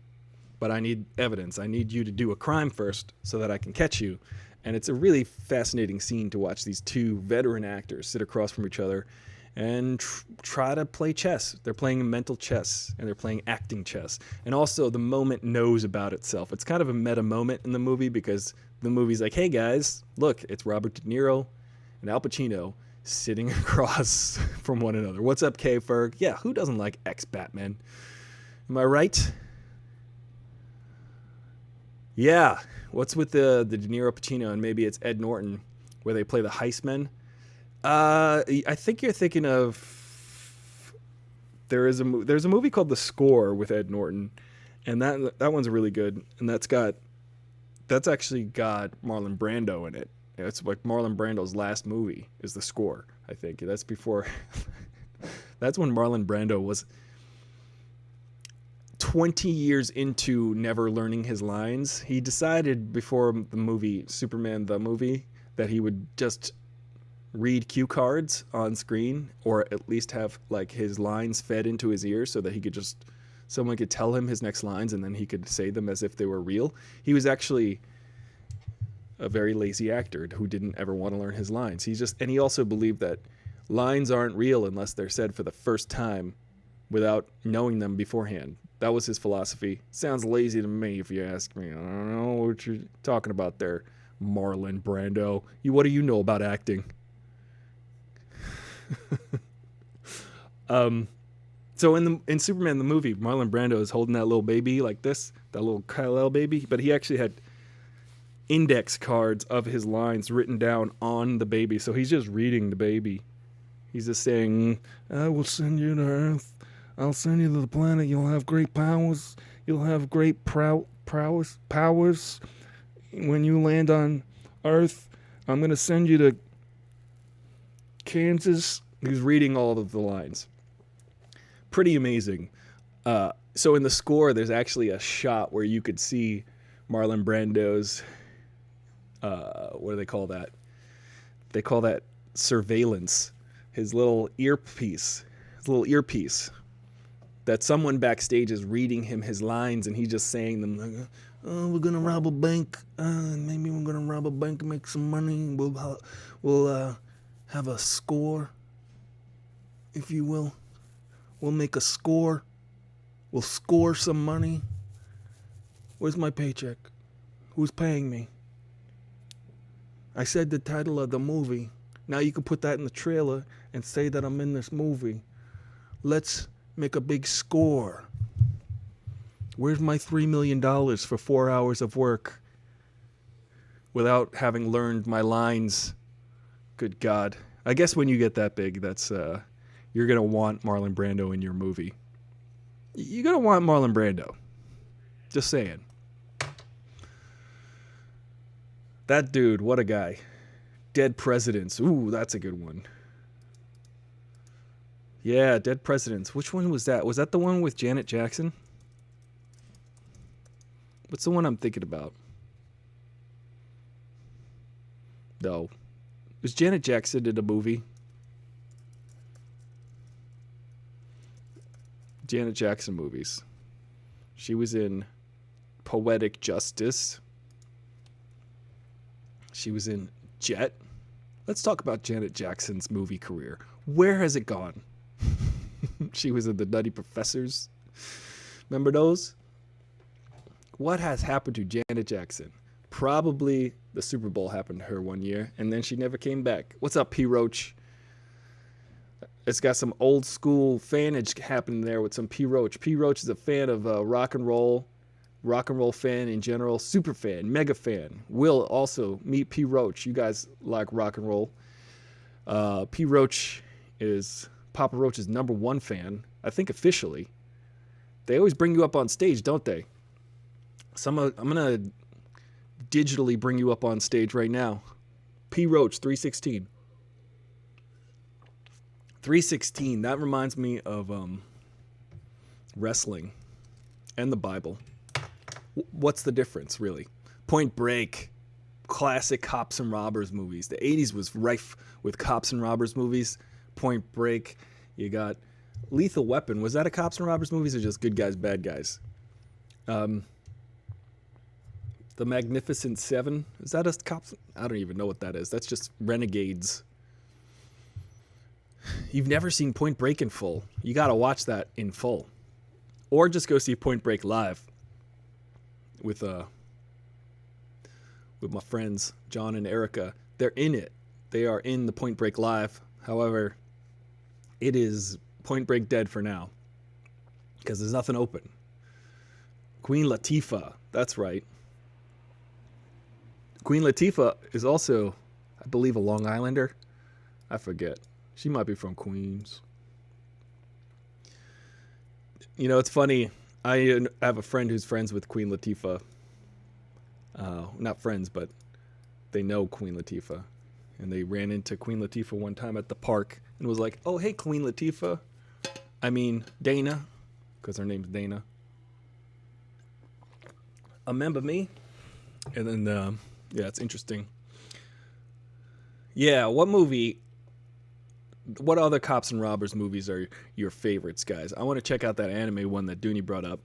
but I need evidence. I need you to do a crime first so that I can catch you. And it's a really fascinating scene to watch these two veteran actors sit across from each other and try to play chess. They're playing mental chess, and they're playing acting chess. And also, the moment knows about itself. It's kind of a meta moment in the movie because the movie's like, hey guys, look, it's Robert De Niro and Al Pacino sitting across from one another. What's up, K-Ferg? Yeah, who doesn't like ex-Batman? Am I right? Yeah, what's with the De Niro Pacino, and maybe it's Ed Norton, where they play the heistmen? I think you're thinking of there's a movie called The Score with Ed Norton, and that one's really good, and that's actually got Marlon Brando in it. It's like Marlon Brando's last movie is The Score, I think. That's before that's when Marlon Brando was 20 years into never learning his lines. He decided before the movie Superman the movie that he would just read cue cards on screen, or at least have like his lines fed into his ears so that someone could tell him his next lines and then he could say them as if they were real. He was actually a very lazy actor who didn't ever want to learn his lines. And he also believed that lines aren't real unless they're said for the first time without knowing them beforehand. That was his philosophy. Sounds lazy to me if you ask me. I don't know what you're talking about there, Marlon Brando. What do you know about acting? So in Superman the movie, Marlon Brando is holding that little baby like this, that little Kal-El baby, but he actually had index cards of his lines written down on the baby, so he's just reading the baby. He's just saying, I will send you to Earth. I'll send you to the planet. You'll have great powers. You'll have great powers. When you land on Earth, I'm going to send you to Kansas. He's reading all of the lines. Pretty amazing. So in The Score, there's actually a shot where you could see Marlon Brando's, what do they call that? They call that surveillance. His little earpiece. That someone backstage is reading him his lines, and he's just saying them like, oh, we're going to rob a bank. Maybe we're going to rob a bank and make some money. We'll have a score, if you will. We'll make a score. We'll score some money. Where's my paycheck? Who's paying me? I said the title of the movie. Now you can put that in the trailer and say that I'm in this movie. Let's make a big score. Where's my $3 million for 4 hours of work without having learned my lines? Good God. I guess when you get that big, that's you're going to want Marlon Brando in your movie. You're going to want Marlon Brando. Just saying. That dude, what a guy. Dead Presidents. Ooh, that's a good one. Yeah, Dead Presidents. Which one was that? Was that the one with Janet Jackson? What's the one I'm thinking about? No. Was Janet Jackson in a movie? Janet Jackson movies. She was in Poetic Justice. She was in Jet. Let's talk about Janet Jackson's movie career. Where has it gone? She was in The Nutty Professors. Remember those? What has happened to Janet Jackson? Probably the Super Bowl happened to her one year, and then she never came back. What's up, P. Roach? It's got some old school fanage happening there with some P. Roach. P. Roach is a fan of rock and roll fan in general, super fan, mega fan. Will also meet P. Roach. You guys like rock and roll. P. Roach is Papa Roach's #1 fan, I think officially. They always bring you up on stage, don't they? I'm gonna digitally bring you up on stage right now. P. Roach 316. 316. That reminds me of wrestling and the Bible. What's the difference, really? Point Break, classic cops and robbers movies. The 80s was rife with cops and robbers movies. Point Break. You got Lethal Weapon. Was that a cops and robbers movies or just good guys, bad guys? The Magnificent Seven. Is that a cops? I don't even know what that is. That's just renegades. You've never seen Point Break in full. You got to watch that in full. Or just go see Point Break live with my friends John and Erica. They're in it. They are in the Point Break live. However, it is Point Break dead for now because there's nothing open. Queen Latifah. That's right. Queen Latifah is also, I believe, a Long Islander. I forget. She might be from Queens. You know, it's funny. I have a friend who's friends with Queen Latifah. Not friends, but they know Queen Latifah. And they ran into Queen Latifah one time at the park and was like, oh, hey, Queen Latifah. I mean, Dana, because her name's Dana. Remember me? And then, yeah, it's interesting. Yeah, what other cops and robbers movies are your favorites, guys? I want to check out that anime one that Dooney brought up.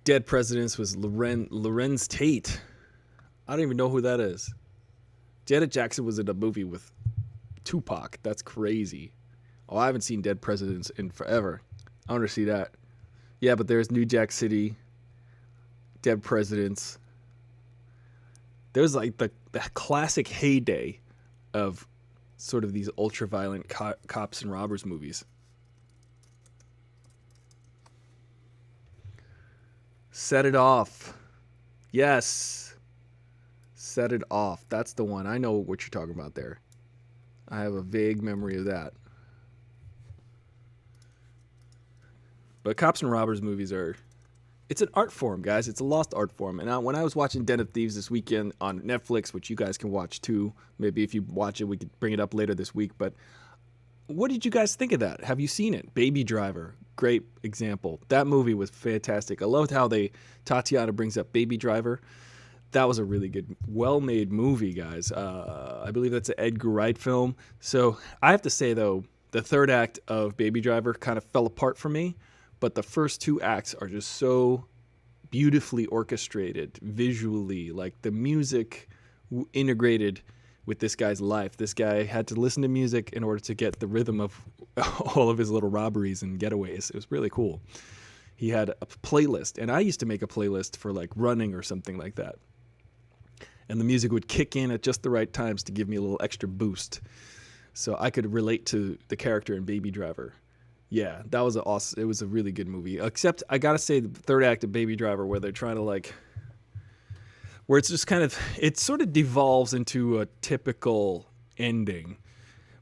Dead Presidents was Lorenz Tate. I don't even know who that is. Janet Jackson was in a movie with Tupac. That's crazy. Oh, I haven't seen Dead Presidents in forever. I want to see that. Yeah, but there's New Jack City, Dead Presidents. There's like the classic heyday of sort of these ultra-violent cops and robbers movies. Set It Off. Yes. Set It Off. That's the one. I know what you're talking about there. I have a vague memory of that. But cops and robbers movies it's an art form, guys. It's a lost art form. And when I was watching Den of Thieves this weekend on Netflix, which you guys can watch too, maybe if you watch it, we could bring it up later this week. But what did you guys think of that? Have you seen it? Baby Driver, great example. That movie was fantastic. I loved how Tatiana brings up Baby Driver. That was a really good, well-made movie, guys. I believe that's an Edgar Wright film. So I have to say, though, the third act of Baby Driver kind of fell apart for me. But the first two acts are just so beautifully orchestrated visually, like the music integrated with this guy's life. This guy had to listen to music in order to get the rhythm of all of his little robberies and getaways. It was really cool. He had a playlist, and I used to make a playlist for like running or something like that. and the music would kick in at just the right times to give me a little extra boost, so I could relate to the character in Baby Driver. Yeah, that was awesome. It was a really good movie. Except I gotta say, the third act of Baby Driver, where they're trying to where it's just kind of, it sort of devolves into a typical ending.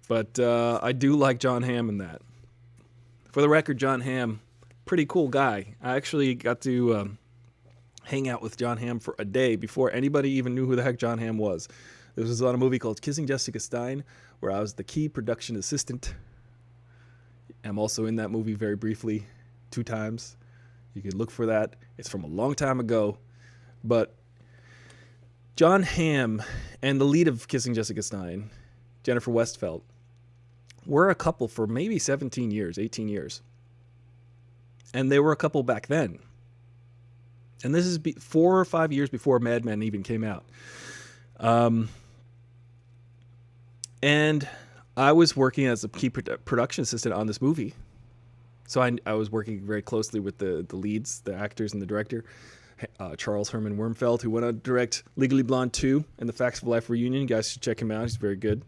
But I do like John Hamm in that. For the record, John Hamm, pretty cool guy. I actually got to hang out with John Hamm for a day before anybody even knew who the heck John Hamm was. This was on a movie called Kissing Jessica Stein, where I was the key production assistant. I'm also in that movie very briefly, 2 times. You can look for that. It's from a long time ago. But John Hamm and the lead of Kissing Jessica Stein, Jennifer Westfeldt, were a couple for maybe 17 years, 18 years. And they were a couple back then. And this is 4 or 5 years before Mad Men even came out. And I was working as a key production assistant on this movie. So I was working very closely with the leads, the actors, and the director, Charles Herman Wormfeld, who went on to direct Legally Blonde 2 and The Facts of Life Reunion. You guys should check him out. He's very good.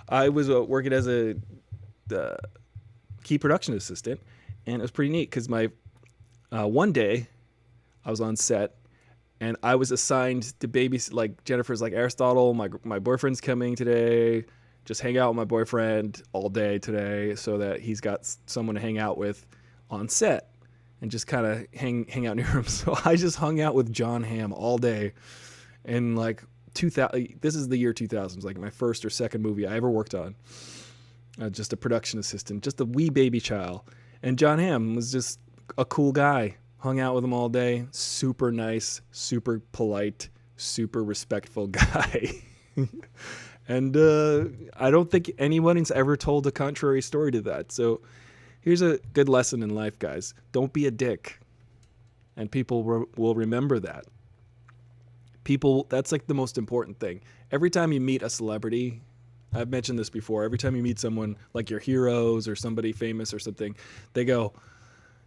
I was working as a key production assistant, and it was pretty neat because one day I was on set, and I was assigned to babysit. Like, Jennifer's like, Aristotle, my boyfriend's coming today. Just hang out with my boyfriend all day today, so that he's got someone to hang out with on set, and just kind of hang out near him. So I just hung out with John Hamm all day, and like 2000. This is the year 2000. It was like my first or second movie I ever worked on. Just a production assistant, just a wee baby child, and John Hamm was just a cool guy. Hung out with him all day. Super nice, super polite, super respectful guy. And I don't think anyone's ever told a contrary story to that. So here's a good lesson in life, guys. Don't be a dick. And people will remember that. That's like the most important thing. Every time you meet a celebrity, I've mentioned this before, every time you meet someone like your heroes or somebody famous or something, they go,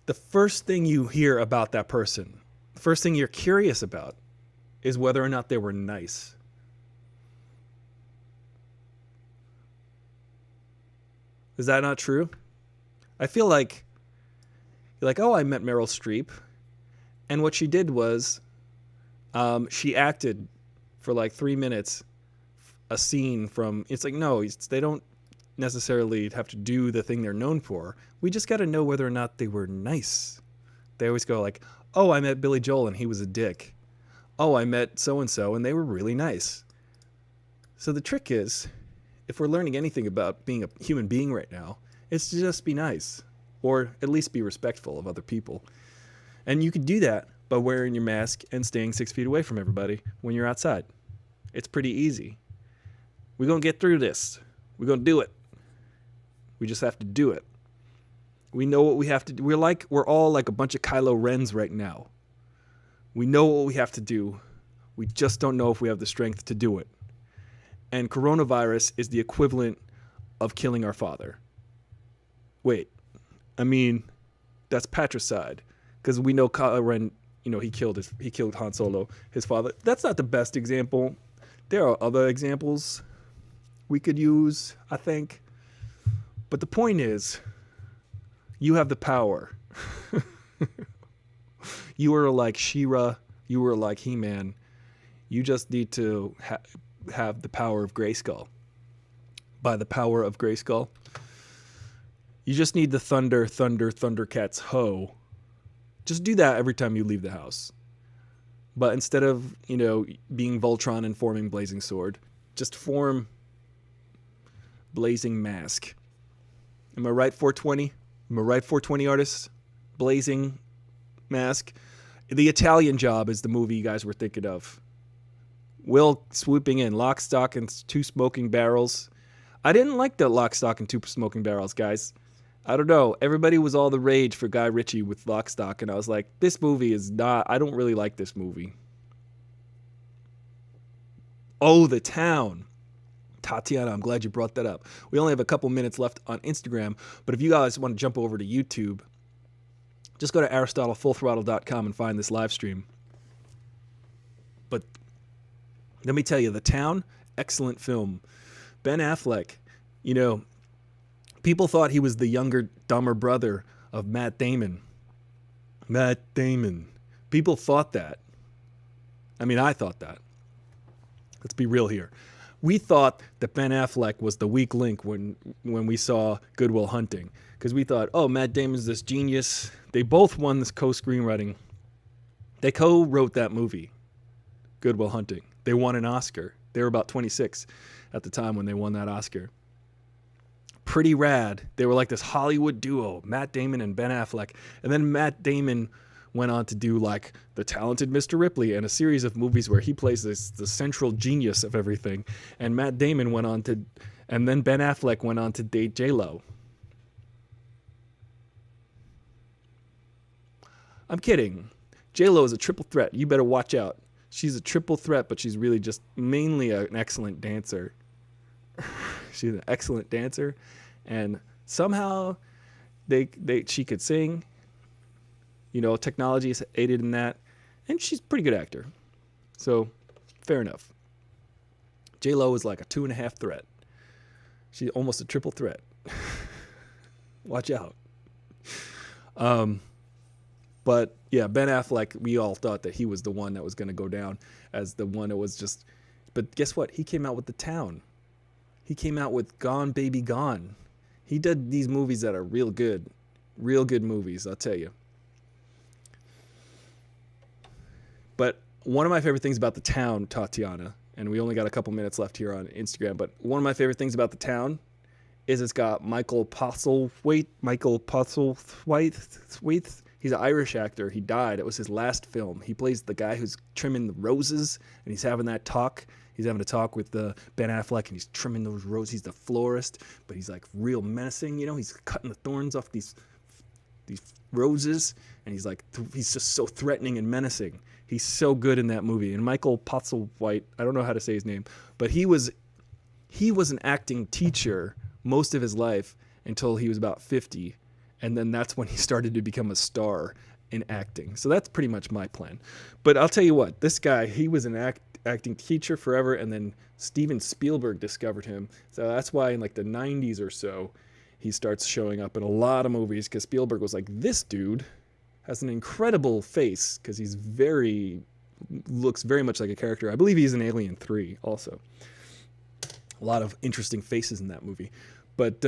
the first thing you hear about that person, the first thing you're curious about, is whether or not they were nice. Is that not true? I feel like you're like, oh, I met Meryl Streep, and what she did was she acted for like 3 minutes a scene from, it's like, no, they don't necessarily have to do the thing they're known for. We just got to know whether or not they were nice. They always go like, oh, I met Billy Joel and he was a dick. Oh, I met so-and-so and they were really nice. So the trick is, if we're learning anything about being a human being right now, it's to just be nice, or at least be respectful of other people. And you can do that by wearing your mask and staying 6 feet away from everybody when you're outside. It's pretty easy. We're going to get through this. We're going to do it. We just have to do it. We know what we have to do. We're all like a bunch of Kylo Rens right now. We know what we have to do. We just don't know if we have the strength to do it. And coronavirus is the equivalent of killing our father. Wait, I mean, that's patricide, because we know Kylo Ren, he killed Han Solo, his father. That's not the best example. There are other examples we could use, I think. But the point is, you have the power. You are like She-Ra. You are like He-Man. You just need to have the power of Grayskull. By the power of Grayskull, you just need the thunder, Thundercats, ho. Just do that every time you leave the house. But instead of, being Voltron and forming Blazing Sword, just form Blazing Mask. Am I right, 420? Am I right, 420 artists? Blazing Mask. The Italian Job is the movie you guys were thinking of. Will swooping in, Lock, Stock, and Two Smoking Barrels. I didn't like the Lock, Stock, and Two Smoking Barrels, guys. I don't know. Everybody was all the rage for Guy Ritchie with Lock, Stock, and I was like, this movie is not, I don't really like this movie. Oh, The Town. Tatiana, I'm glad you brought that up. We only have a couple minutes left on Instagram, but if you guys want to jump over to YouTube, just go to AristotleFullThrottle.com and find this live stream. But let me tell you, The Town, excellent film. Ben Affleck, you know, people thought he was the younger, dumber brother of Matt Damon. Matt Damon. People thought that. I mean, I thought that. Let's be real here. We thought that Ben Affleck was the weak link when we saw Good Will Hunting. Because we thought, oh, Matt Damon's this genius. They both won this co-screenwriting. They co-wrote that movie, Good Will Hunting. They won an Oscar. They were about 26 at the time when they won that Oscar. Pretty rad. They were like this Hollywood duo, Matt Damon and Ben Affleck. And then Matt Damon went on to do like The Talented Mr. Ripley and a series of movies where he plays the central genius of everything. And Matt Damon went on to, and then Ben Affleck went on to date J-Lo. I'm kidding. J-Lo is a triple threat. You better watch out. She's a triple threat, but she's really just mainly an excellent dancer. She's an excellent dancer, and somehow she could sing. You know, technology has aided in that, and she's a pretty good actor. So, fair enough. J-Lo is like a 2.5 threat. She's almost a triple threat. Watch out. But yeah, Ben Affleck, we all thought that he was the one that was going to go down as the one that was just. But guess what? He came out with The Town. He came out with Gone Baby Gone. He did these movies that are real good movies, I'll tell you. But one of my favorite things about The Town, Tatiana, and we only got a couple minutes left here on Instagram, but one of my favorite things about The Town is it's got Michael Postlethwaite. He's an Irish actor. He died. It was his last film. He plays the guy who's trimming the roses, and he's having that talk. He's having a talk with Ben Affleck, and he's trimming those roses. He's the florist, but he's like real menacing. You know, he's cutting the thorns off these roses, and he's just so threatening and menacing. He's so good in that movie. And Michael Postlethwaite, I don't know how to say his name, but he was an acting teacher most of his life until he was about 50. And then that's when he started to become a star in acting. So that's pretty much my plan. But I'll tell you what, this guy, he was an acting teacher forever, and then Steven Spielberg discovered him. So that's why in like the 90s or so, he starts showing up in a lot of movies, because Spielberg was like, this dude has an incredible face, because he's looks very much like a character. I believe he's in Alien 3 also. A lot of interesting faces in that movie. But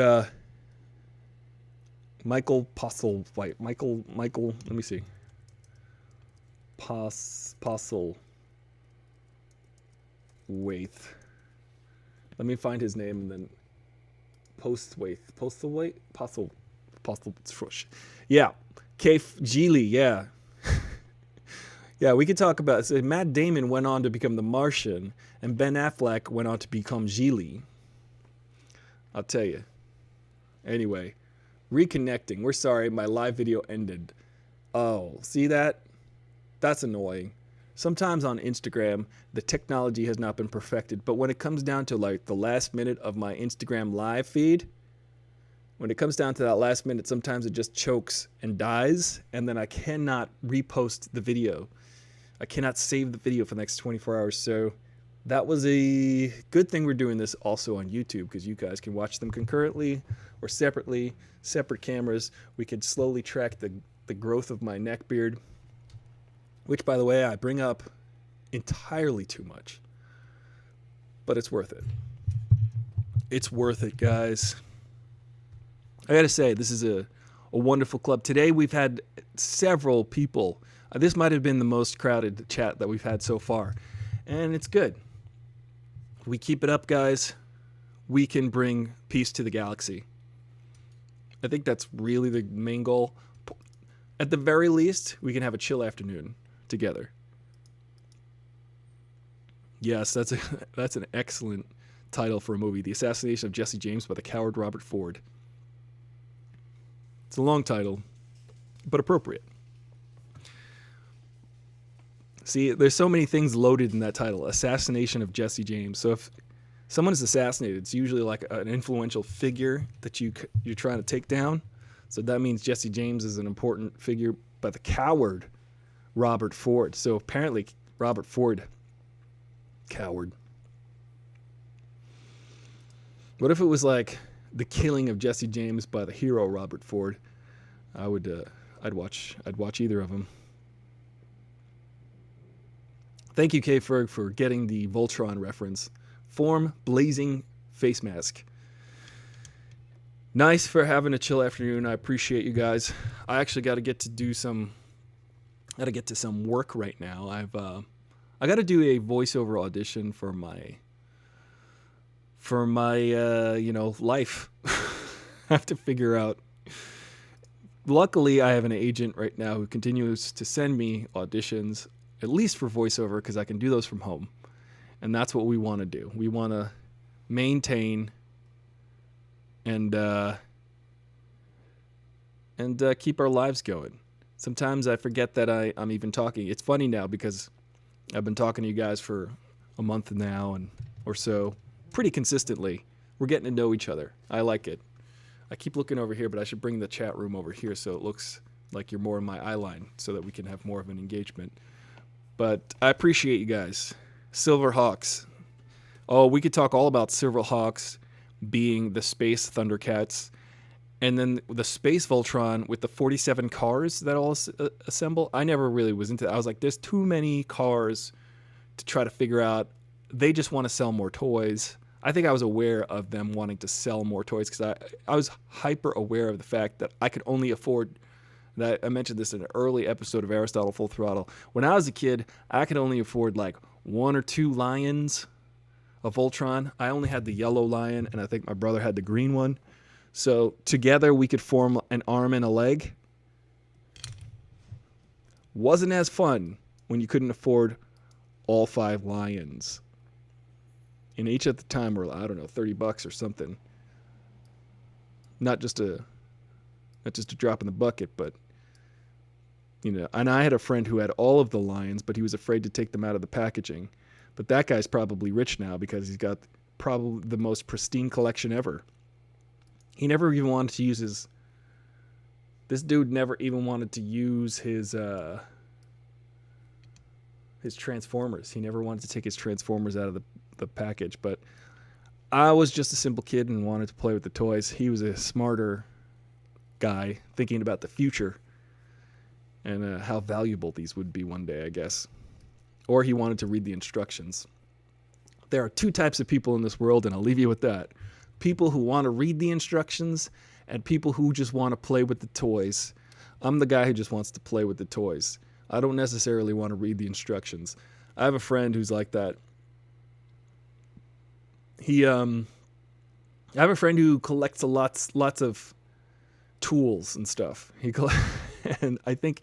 Michael Postlethwaite. Michael, let me see. Postlethwaite. Let me find his name and then Postlethwaite. Yeah. Kaif Geely, yeah. Yeah, we could talk about it. So Matt Damon went on to become the Martian, and Ben Affleck went on to become Geely. I'll tell you. Anyway, reconnecting. We're sorry, my live video ended. Oh, see that? That's annoying. Sometimes on Instagram, the technology has not been perfected, but when it comes down to like the last minute of my Instagram live feed, when it comes down to that last minute, sometimes it just chokes and dies, and then I cannot repost the video. I cannot save the video for the next 24 hours, so that was a good thing we're doing this also on YouTube, because you guys can watch them concurrently or separately, separate cameras. We could slowly track the growth of my neck beard, which, by the way, I bring up entirely too much. But it's worth it. It's worth it, guys. I gotta say, this is a wonderful club. Today we've had several people. This might have been the most crowded chat that we've had so far. And it's good. If we keep it up, guys, we can bring peace to the galaxy. I think that's really the main goal. At the very least, we can have a chill afternoon together. Yes, that's an excellent title for a movie. The Assassination of Jesse James by the Coward Robert Ford. It's a long title, but appropriate. See, there's so many things loaded in that title. Assassination of Jesse James. So if someone is assassinated, it's usually like an influential figure that you're trying to take down. So that means Jesse James is an important figure by the coward Robert Ford. So apparently Robert Ford Coward. What if it was like the killing of Jesse James by the hero Robert Ford? I'd watch either of them. Thank you, K. Ferg, for getting the Voltron reference. Form blazing face mask. Nice for having a chill afternoon. I appreciate you guys. I actually got to get to some work right now. I got to do a voiceover audition for my life. I have to figure out. Luckily, I have an agent right now who continues to send me auditions, at least for voiceover, because I can do those from home. And that's what we want to do. We want to maintain and keep our lives going. Sometimes I forget that I'm even talking. It's funny now because I've been talking to you guys for a month now or so, pretty consistently. We're getting to know each other. I like it. I keep looking over here, but I should bring the chat room over here so it looks like you're more in my eye line so that we can have more of an engagement. But I appreciate you guys. Silverhawks. Oh, we could talk all about Silverhawks being the space Thundercats, and then the space Voltron with the 47 cars that all assemble. I never really was into that. I was like, there's too many cars to try to figure out. They just want to sell more toys. I think I was aware of them wanting to sell more toys because I was hyper aware of the fact that I could only afford. That I mentioned this in an early episode of Aristotle Full Throttle. When I was a kid, I could only afford like 1 or 2 lions of Voltron. I only had the yellow lion, and I think my brother had the green one. So together we could form an arm and a leg. Wasn't as fun when you couldn't afford all 5 lions. And each at the time were, I don't know, $30 or something. Not just a drop in the bucket, but and I had a friend who had all of the lions, but he was afraid to take them out of the packaging. But that guy's probably rich now because he's got probably the most pristine collection ever. He never even wanted to use this dude never even wanted to use his Transformers. He never wanted to take his Transformers out of the package, but I was just a simple kid and wanted to play with the toys. He was a smarter guy thinking about the future and how valuable these would be one day, I guess. Or he wanted to read the instructions. There are 2 types of people in this world, and I'll leave you with that. People who want to read the instructions and people who just want to play with the toys. I'm the guy who just wants to play with the toys. I don't necessarily want to read the instructions. I have a friend who's like that. I have a friend who collects lots of tools and stuff. And I think,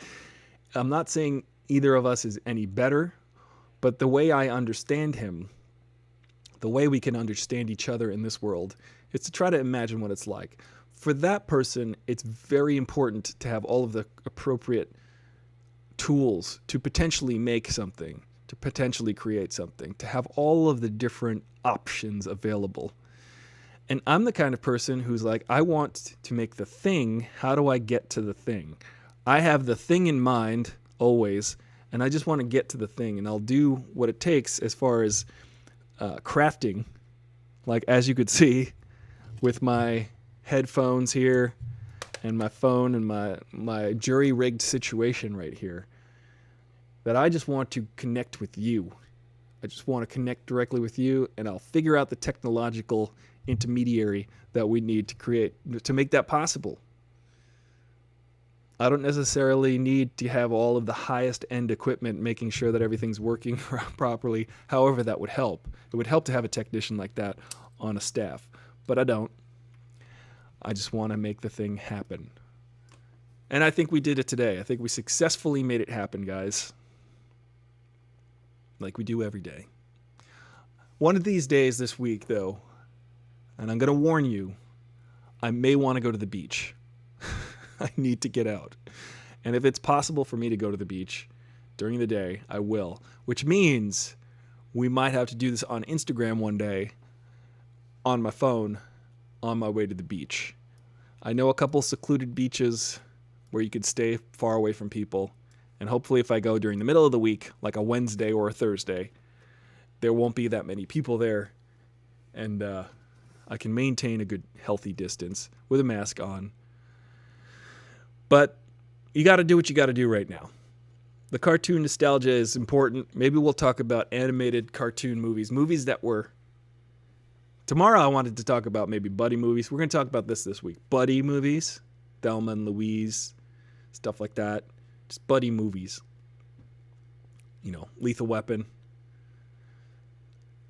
I'm not saying either of us is any better, but the way I understand him, the way we can understand each other in this world, is to try to imagine what it's like. For that person, it's very important to have all of the appropriate tools to potentially make something, to potentially create something, to have all of the different options available. And I'm the kind of person who's like, I want to make the thing. How do I get to the thing? I have the thing in mind always, and I just want to get to the thing. And I'll do what it takes as far as crafting. Like, as you could see with my headphones here and my phone and my jury-rigged situation right here, that I just want to connect with you. I just want to connect directly with you, and I'll figure out the technological intermediary that we need to make that possible. I don't necessarily need to have all of the highest end equipment making sure that everything's working properly. However, that would help. It would help to have a technician like that on a staff, but I don't. I just want to make the thing happen. And I think we did it today. I think we successfully made it happen, guys. Like we do every day. One of these days this week, though, and I'm going to warn you, I may want to go to the beach. I need to get out. And if it's possible for me to go to the beach during the day, I will. Which means we might have to do this on Instagram one day on my phone on my way to the beach. I know a couple secluded beaches where you could stay far away from people. And hopefully if I go during the middle of the week, like a Wednesday or a Thursday, there won't be that many people there, and I can maintain a good, healthy distance with a mask on. But you got to do what you got to do right now. The cartoon nostalgia is important. Maybe we'll talk about animated cartoon movies that were... Tomorrow I wanted to talk about maybe buddy movies. We're going to talk about this week. Buddy movies, Thelma and Louise, stuff like that. Just buddy movies. You know, Lethal Weapon.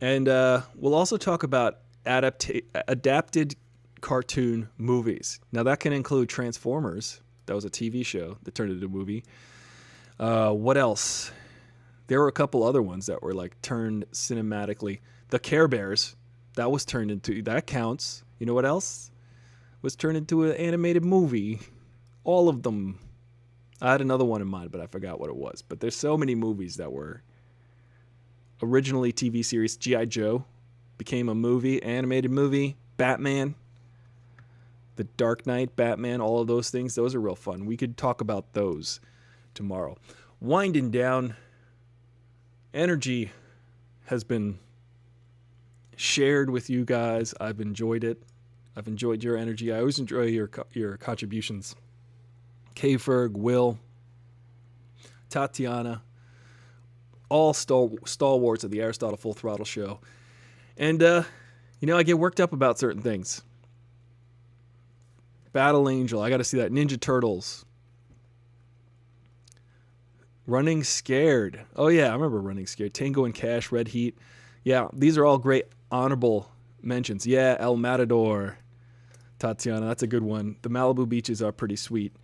And we'll also talk about adapted cartoon movies. Now that can include Transformers. That was a TV show that turned into a movie. What else? There were a couple other ones that were like turned cinematically. The Care Bears, that was turned into, that counts. You know what else was turned into an animated movie? All of them. I had another one in mind, but I forgot what it was. But there's so many movies that were originally TV series. G.I. Joe became a movie, animated movie. Batman, The Dark Knight, Batman, all of those things. Those are real fun. We could talk about those tomorrow. Winding down, energy has been shared with you guys. I've enjoyed it. I've enjoyed your energy. I always enjoy your contributions. K-Ferg, Will, Tatiana, all stalwarts of the Aristotle Full Throttle Show. And, I get worked up about certain things. Battle Angel, I got to see that. Ninja Turtles. Running Scared. Oh, yeah, I remember Running Scared. Tango and Cash, Red Heat. Yeah, these are all great honorable mentions. Yeah, El Matador. Tatiana, that's a good one. The Malibu beaches are pretty sweet.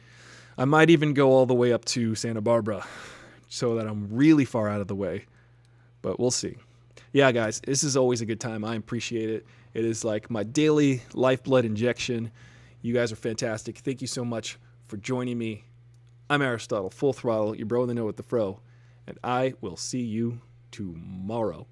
I might even go all the way up to Santa Barbara so that I'm really far out of the way. But we'll see. Yeah, guys, this is always a good time. I appreciate it. It is like my daily lifeblood injection. You guys are fantastic. Thank you so much for joining me. I'm Aristotle, Full Throttle, your bro in the know with the fro, and I will see you tomorrow.